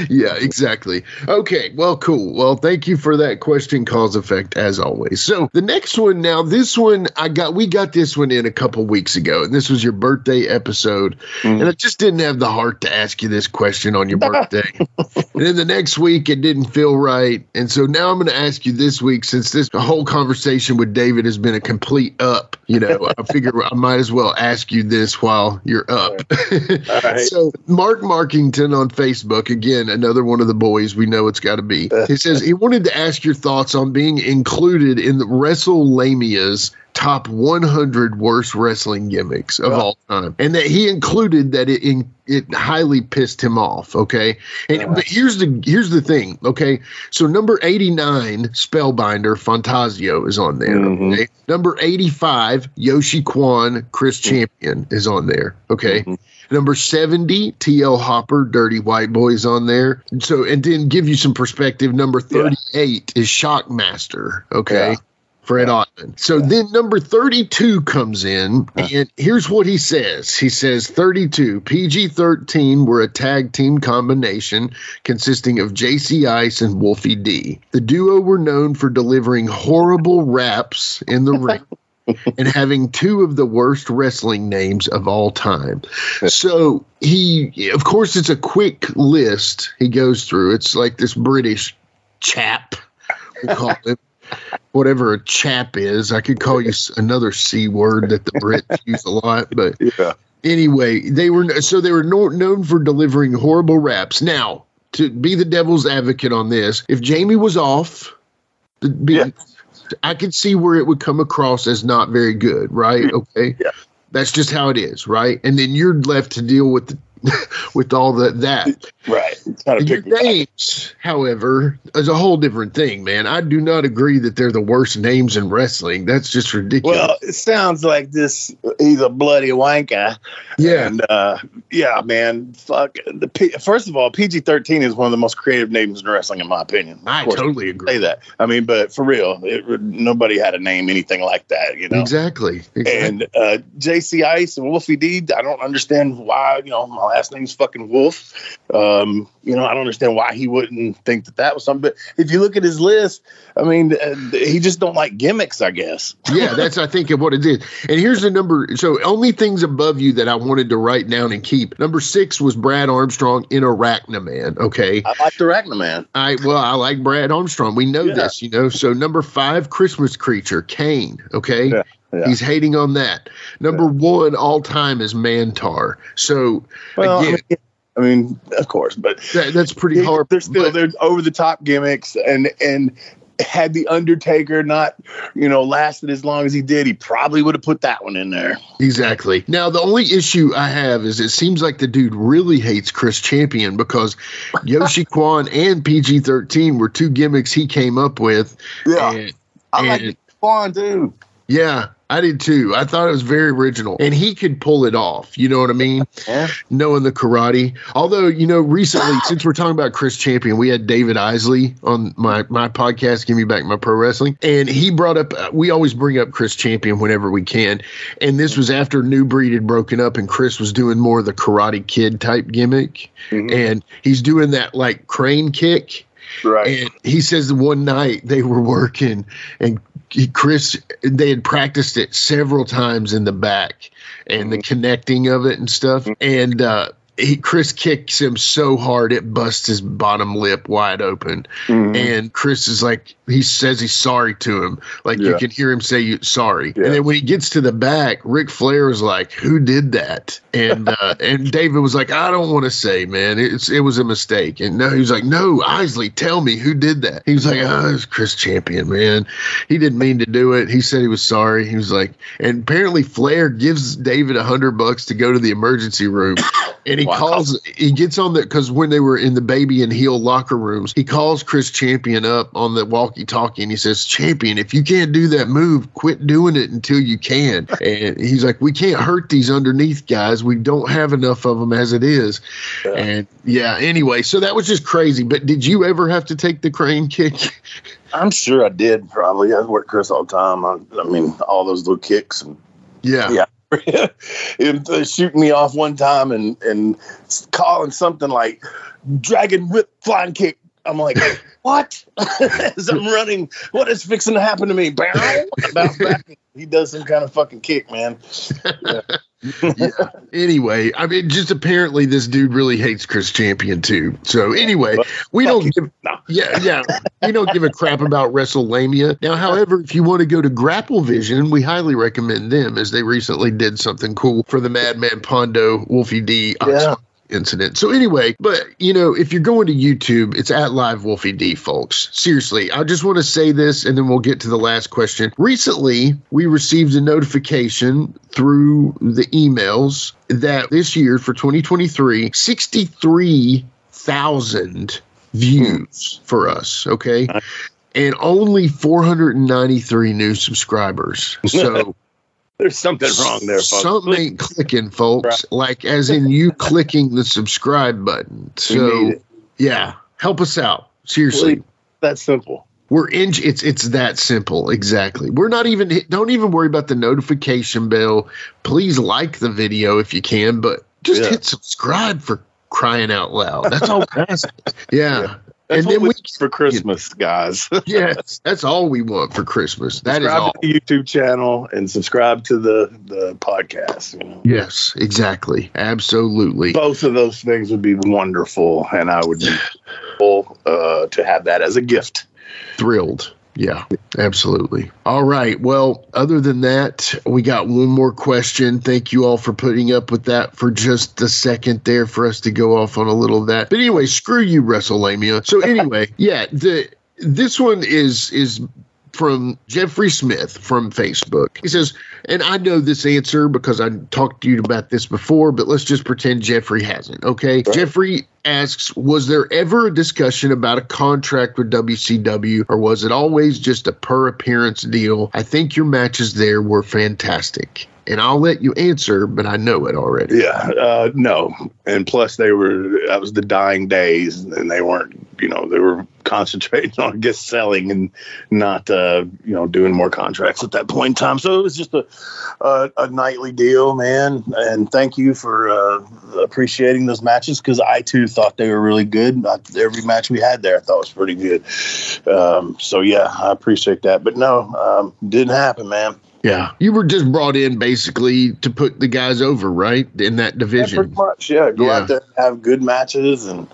Yeah, exactly. Okay, well, cool. Well, thank you for that question, cause effect, as always. So the next one now, this one we got this one in a couple weeks ago, and this was your birthday episode, and I just didn't have the heart to ask you this question on your birthday. And then the next week, it didn't feel right. And so now I'm going to ask you this week, since this whole conversation with David has been a complete up, you know, I figure I might as well ask you this while you're up. All right. So Mark Markington on Facebook, again, another one of the boys, we know it's got to be. He says he wanted to ask your thoughts on being included in the WrestleLamia's top 100 worst wrestling gimmicks of all time, and that he included that it highly pissed him off. Okay, but here's the thing. Okay, so number 89, Spellbinder Fantasio, is on there. Okay? Number 85, Yoshi Kwan Chris Champion is on there. Okay. Number 70, TL Hopper, Dirty White Boy, is on there. So, and then give you some perspective, number 38 is Shockmaster. Okay. Fred Ottman. So then number 32 comes in, and here's what he says. He says 32, PG-13 were a tag team combination consisting of JC Ice and Wolfie D. The duo were known for delivering horrible raps in the ring and having two of the worst wrestling names of all time. So of course, it's a quick list he goes through. It's like this British chap, we'll call him. Whatever a chap is. I could call you another C word that the Brits use a lot, but anyway, they were known for delivering horrible raps. Now, to be the devil's advocate on this, if Jamie was off, I could see where it would come across as not very good, right? Okay. Yeah. That's just how it is, right? And then you're left to deal with with all that. Right. Your names, however, is a whole different thing, man. I do not agree that they're the worst names in wrestling. That's just ridiculous. Well, it sounds like he's a bloody wanker. Yeah. And man, fuck. First of all, PG-13 is one of the most creative names in wrestling, in my opinion. I totally agree. Say that. I mean, but for real, nobody had a name anything like that, you know? Exactly. And JC Ice and Wolfie D, I don't understand why, my last name's fucking Wolf. I don't understand why he wouldn't think that was something. But if you look at his list, I mean, he just don't like gimmicks, I guess. Yeah, that's, I think, of what it is. And here's the number. So only things above you that I wanted to write down and keep. Number 6 was Brad Armstrong in Arachnaman. Okay. I liked Arachnaman. I like Brad Armstrong. We know this, So number 5, Christmas Creature, Kane. Okay. Yeah. Yeah. He's hating on that. Number 1 all time is Mantar. So again, I mean, of course, but that's pretty hard. They're over the top gimmicks, and had the Undertaker not, lasted as long as he did, he probably would have put that one in there. Exactly. Now, the only issue I have is it seems like the dude really hates Chris Champion because Yoshi Kwan and PG-13 were two gimmicks he came up with. Yeah. I like Kwan, too. Yeah, I did too. I thought it was very original, and he could pull it off. You know what I mean? Yeah. Knowing the karate. Although, recently, since we're talking about Chris Champion, we had David Isley on my podcast, Give Me Back My Pro Wrestling, and he brought up, we always bring up Chris Champion whenever we can, and this was after New Breed had broken up, and Chris was doing more of the Karate Kid type gimmick, and he's doing that like crane kick. Right. And he says one night they were working and they had practiced it several times in the back and the connecting of it and stuff. And Chris kicks him so hard it busts his bottom lip wide open. And Chris is like, he says he's sorry to him. Like you can hear him say sorry. Yeah. And then when he gets to the back, Ric Flair was like, who did that? And and David was like, I don't want to say, man, it was a mistake. And no, he was like, no, Isley, tell me who did that. He was like, oh, it was Chris Champion, man. He didn't mean to do it. He said he was sorry. He was like, and apparently Flair gives David $100 to go to the emergency room. And he gets on because when they were in the baby and heel locker rooms, he calls Chris Champion up on the walkie-talkie and he says, Champion, if you can't do that move, quit doing it until you can. And he's like, we can't hurt these underneath guys. We don't have enough of them as it is. Yeah. And anyway, so that was just crazy. But did you ever have to take the crane kick? I'm sure I did, probably. I worked Chris all the time. I mean, all those little kicks. And yeah. Him shooting me off one time and calling something like dragon whip flying kick. I'm like, what? As I'm running, what is fixing to happen to me? Bounce back. He does some kind of fucking kick, man. Yeah. Anyway, I mean, just apparently this dude really hates Chris Champion too. So anyway, we don't give we don't give a crap about WrestleMania. Now, however, if you want to go to Grapple Vision, we highly recommend them as they recently did something cool for the Madman Pondo Wolfie D incident. So anyway, but if you're going to YouTube, it's at Live Wolfie D, folks. Seriously, I just want to say this and then we'll get to the last question. Recently, we received a notification through the emails that this year for 2023, 63,000 views for us, okay? And only 493 new subscribers. So there's something wrong there, folks. Something ain't clicking, folks. Right. Like as in you clicking the subscribe button. So help us out. Seriously. Really, that's simple. It's that simple. Exactly. We're not even, don't even worry about the notification bell. Please like the video if you can, but just hit subscribe for crying out loud. That's all we're asking. Yeah. That's and then we for Christmas, guys. Yes, that's all we want for Christmas. That is all. Subscribe to the YouTube channel and subscribe to the podcast. Yes, exactly. Absolutely. Both of those things would be wonderful, and I would be thankful to have that as a gift. Thrilled. Yeah, absolutely. All right. Well, other than that, we got one more question. Thank you all for putting up with that for just a second there for us to go off on a little of that. But anyway, screw you, WrestleMania. So anyway, this one is from Jeffrey Smith from Facebook. He says, and I know this answer because I talked to you about this before, but let's just pretend Jeffrey hasn't, okay? Right. Jeffrey asks, was there ever a discussion about a contract with WCW, or was it always just a per-appearance deal? I think your matches there were fantastic. And I'll let you answer, but I know it already. Yeah, no. And plus, that was the dying days, and they weren't, they were concentrating on selling and not, doing more contracts at that point in time. So it was just a nightly deal, man. And thank you for appreciating those matches, because I too thought they were really good. Every match we had there, I thought was pretty good. So yeah, I appreciate that. But no, didn't happen, man. Yeah, you were just brought in basically to put the guys over, right, in that division. Yeah, pretty much, Go out there and have good matches, and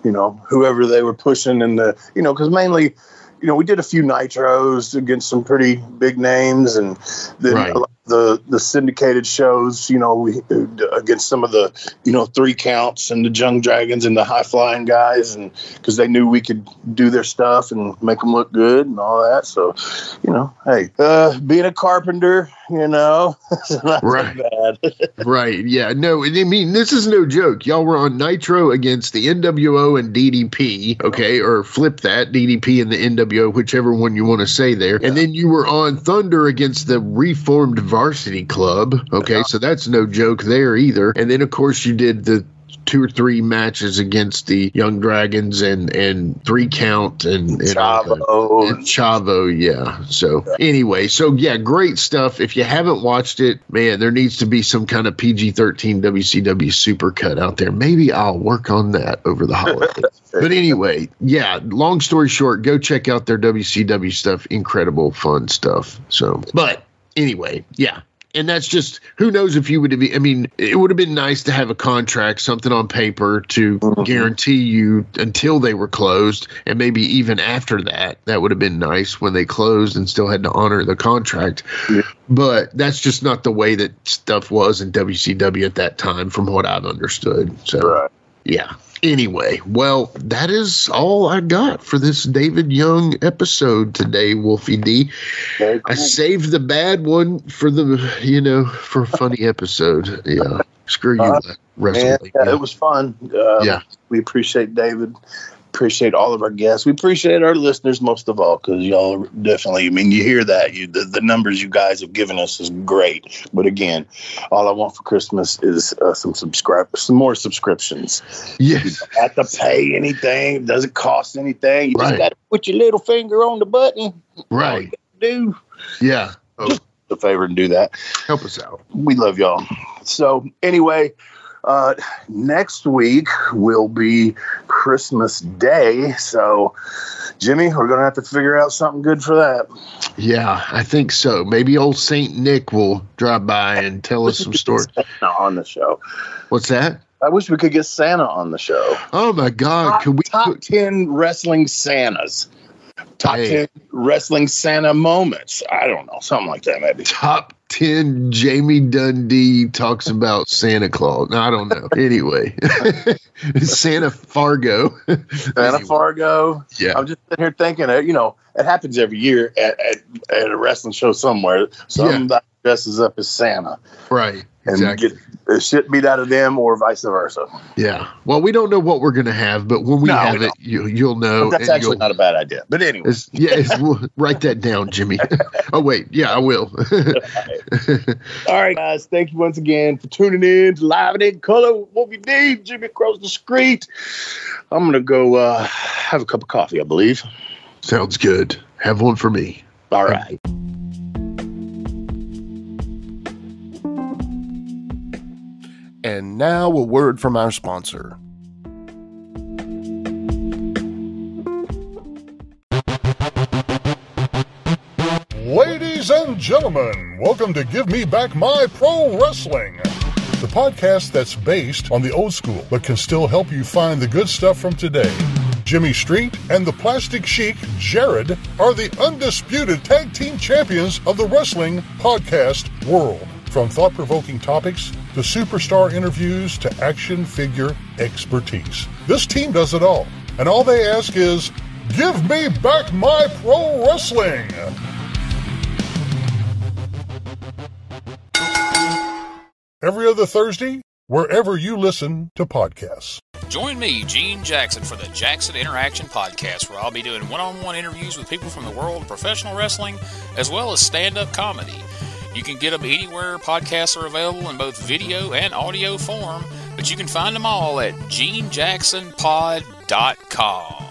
whoever they were pushing in the, because mainly, we did a few nitros against some pretty big names, and then a lot of the syndicated shows, we against some of the 3 counts and the Young Dragons and the high flying guys, and because they knew we could do their stuff and make them look good and all that. So, hey, being a carpenter, it's not right. so bad. Right. Yeah. No, I mean, this is no joke. Y'all were on Nitro against the NWO and DDP, okay, or flip that, DDP and the NWO, whichever one you want to say there. And then you were on Thunder against the reformed Varsity Club, okay, so that's no joke there either. And then, of course, you did the 2 or 3 matches against the Young Dragons and 3 count and Chavo. Yeah. So anyway, great stuff. If you haven't watched it, man, there needs to be some kind of PG-13 WCW supercut out there. Maybe I'll work on that over the holidays. But anyway, long story short, go check out their WCW stuff. Incredible, fun stuff. So, but anyway, and that's just, who knows if you would have, it would have been nice to have a contract, something on paper to guarantee you until they were closed. And maybe even after that would have been nice when they closed and still had to honor the contract. Yeah. But that's just not the way that stuff was in WCW at that time, from what I've understood. So, yeah. Anyway, well, that is all I got for this David Young episode today, Wolfie D. Cool. I saved the bad one for for a funny episode. Yeah. Screw you, wrestling. It was fun. We appreciate David. Appreciate all of our guests. We appreciate our listeners most of all, because y'all definitely, you hear that. The numbers you guys have given us is great. But again, all I want for Christmas is some more subscriptions. Yes. You don't have to pay anything. It doesn't cost anything. You just got to put your little finger on the button. Right. Do. Yeah. Just a favor and do that. Help us out. We love y'all. So anyway, next week will be Christmas Day. So, Jimmy, we're going to have to figure out something good for that. Yeah, I think so. Maybe old Saint Nick will drop by and tell us some stories. On the show. What's that? I wish we could get Santa on the show. Oh, my God. Could we top 10 wrestling Santas. Top 10 wrestling Santa moments. I don't know. Something like that, maybe. Top 10 Jamie Dundee talks about Santa Claus. No, I don't know. Anyway. Santa Fargo. Fargo. Yeah. I'm just sitting here thinking, it happens every year at a wrestling show somewhere. Somebody dresses up as Santa. Right. And get the shit beat out of them, or vice versa. Yeah. Well, we don't know what we're going to have, but when we have it, you'll know. But that's actually not a bad idea. But anyway. Write that down, Jimmy. Oh, wait. Yeah, I will. All right, guys. Thank you once again for tuning in to Live and in Color with Wolfie D, Jimmy across the street. I'm going to go have a cup of coffee, I believe. Sounds good. Have one for me. All right. And now a word from our sponsor. Ladies and gentlemen, welcome to Give Me Back My Pro Wrestling, the podcast that's based on the old school but can still help you find the good stuff from today. Jimmy Street and the Plastic Chic, Jared, are the undisputed tag team champions of the wrestling podcast world. From thought-provoking topics to superstar interviews to action figure expertise. This team does it all. And all they ask is, give me back my pro wrestling. Every other Thursday, wherever you listen to podcasts. Join me, Gene Jackson, for the Jackson Interaction Podcast, where I'll be doing one-on-one interviews with people from the world of professional wrestling, as well as stand-up comedy. You can get them anywhere podcasts are available in both video and audio form, but you can find them all at genejacksonpod.com.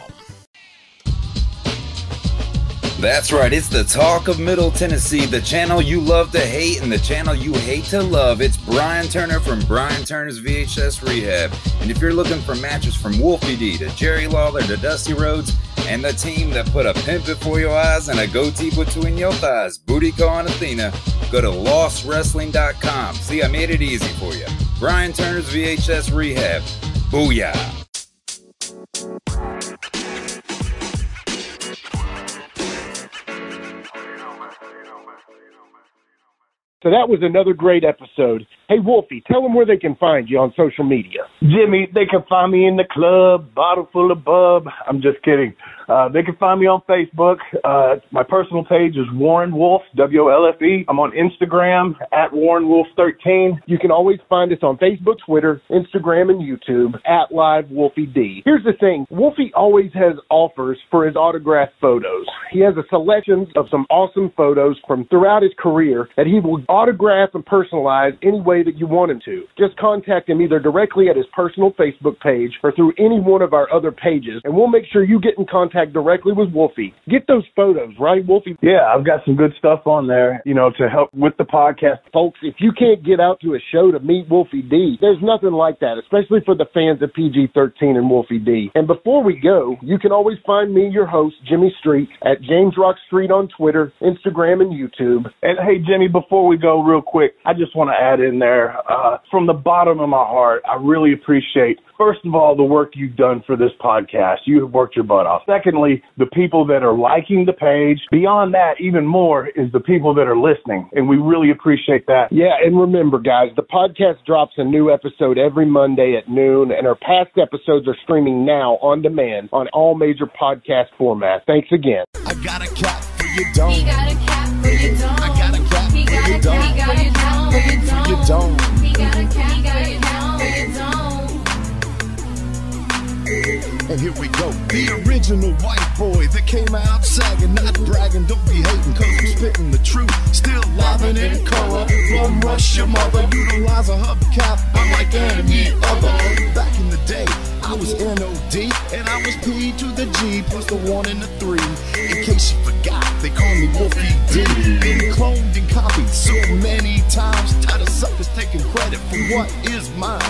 That's right, it's the talk of Middle Tennessee, the channel you love to hate and the channel you hate to love. It's Brian Turner from Brian Turner's VHS Rehab. And if you're looking for matches from Wolfie D to Jerry Lawler to Dusty Rhodes and the team that put a pimp before your eyes and a goatee between your thighs, Booty Call and Athena, go to lostwrestling.com. See, I made it easy for you. Brian Turner's VHS Rehab. Booyah. So that was another great episode. Hey, Wolfie, tell them where they can find you on social media. Jimmy, they can find me in the club, bottle full of bub. I'm just kidding. They can find me on Facebook. My personal page is Warren Wolf, WOLFE. I'm on Instagram at WarrenWolf13. You can always find us on Facebook, Twitter, Instagram, and YouTube at Live Wolfie D. Here's the thing. Wolfie always has offers for his autographed photos. He has a selection of some awesome photos from throughout his career that he will autograph and personalize any way that you want him to. Just contact him either directly at his personal Facebook page or through any one of our other pages, and we'll make sure you get in contact directly with Wolfie. Get those photos, right, Wolfie? Yeah, I've got some good stuff on there, to help with the podcast. Folks, if you can't get out to a show to meet Wolfie D, there's nothing like that, especially for the fans of PG-13 and Wolfie D. And before we go, you can always find me, your host, Jimmy Street, at James Rock Street on Twitter, Instagram, and YouTube. And hey, Jimmy, before we go real quick, I just want to add in there, from the bottom of my heart, I really appreciate, first of all, the work you've done for this podcast. You have worked your butt off. Secondly, the people that are liking the page. Beyond that, even more, is the people that are listening, and we really appreciate that. Yeah, and remember, guys, the podcast drops a new episode every Monday at noon, and our past episodes are streaming now on demand on all major podcast formats. Thanks again. I got a cap for your dome. He got a cap for your dome. I got a cap He got for a your dome. He got a cap for your dome. He got a cap for your dome. And here we go. The original white boy that came out sagging, not bragging, don't be hating, cause I'm spitting the truth. Still livin' in color. Bum rush your mother, utilize a hubcap, unlike any other. Back in the day, I was NOD, and I was P to the G, plus the 1 and the 3. In case you forgot, they call me Wolfie D. Been cloned and copied so many times, tired of suckers taking credit for what is mine.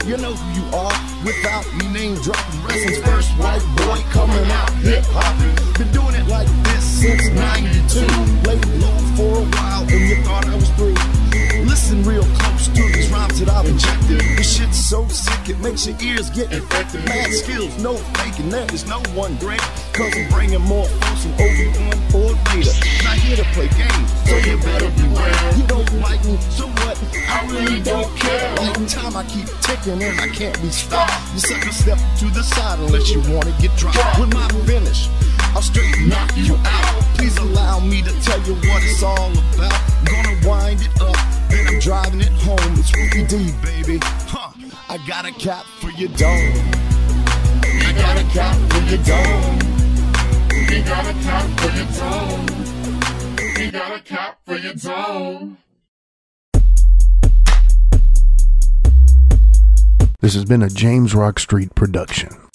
You know who you are without me name dropping. Wrestling's first white boy coming out hip hop. Been doing it like this since 92. Laid low for a while and you thought I was through. Listen real close to these rhymes that I've injected. This shit's so sick it makes your ears get infected. Mad skills, no faking, there is no one great. Cause I'm bringing more folks than Obi-Wan or Vader. Not here to play games, so you better beware. You don't like me, so what? I really don't care. Like time I keep ticking and I can't be stopped. You sucker step to the side unless you wanna get dropped. With my finish, I'll straight knock you out. Please allow me to tell you what it's all about. I'm gonna wind it up, then I'm driving it home. It's Wolfie D, baby. I got a cap for your dome. I got a cap for your dome. He got a cap for your dome. He got a cap for your dome. This has been a James Rock Street production.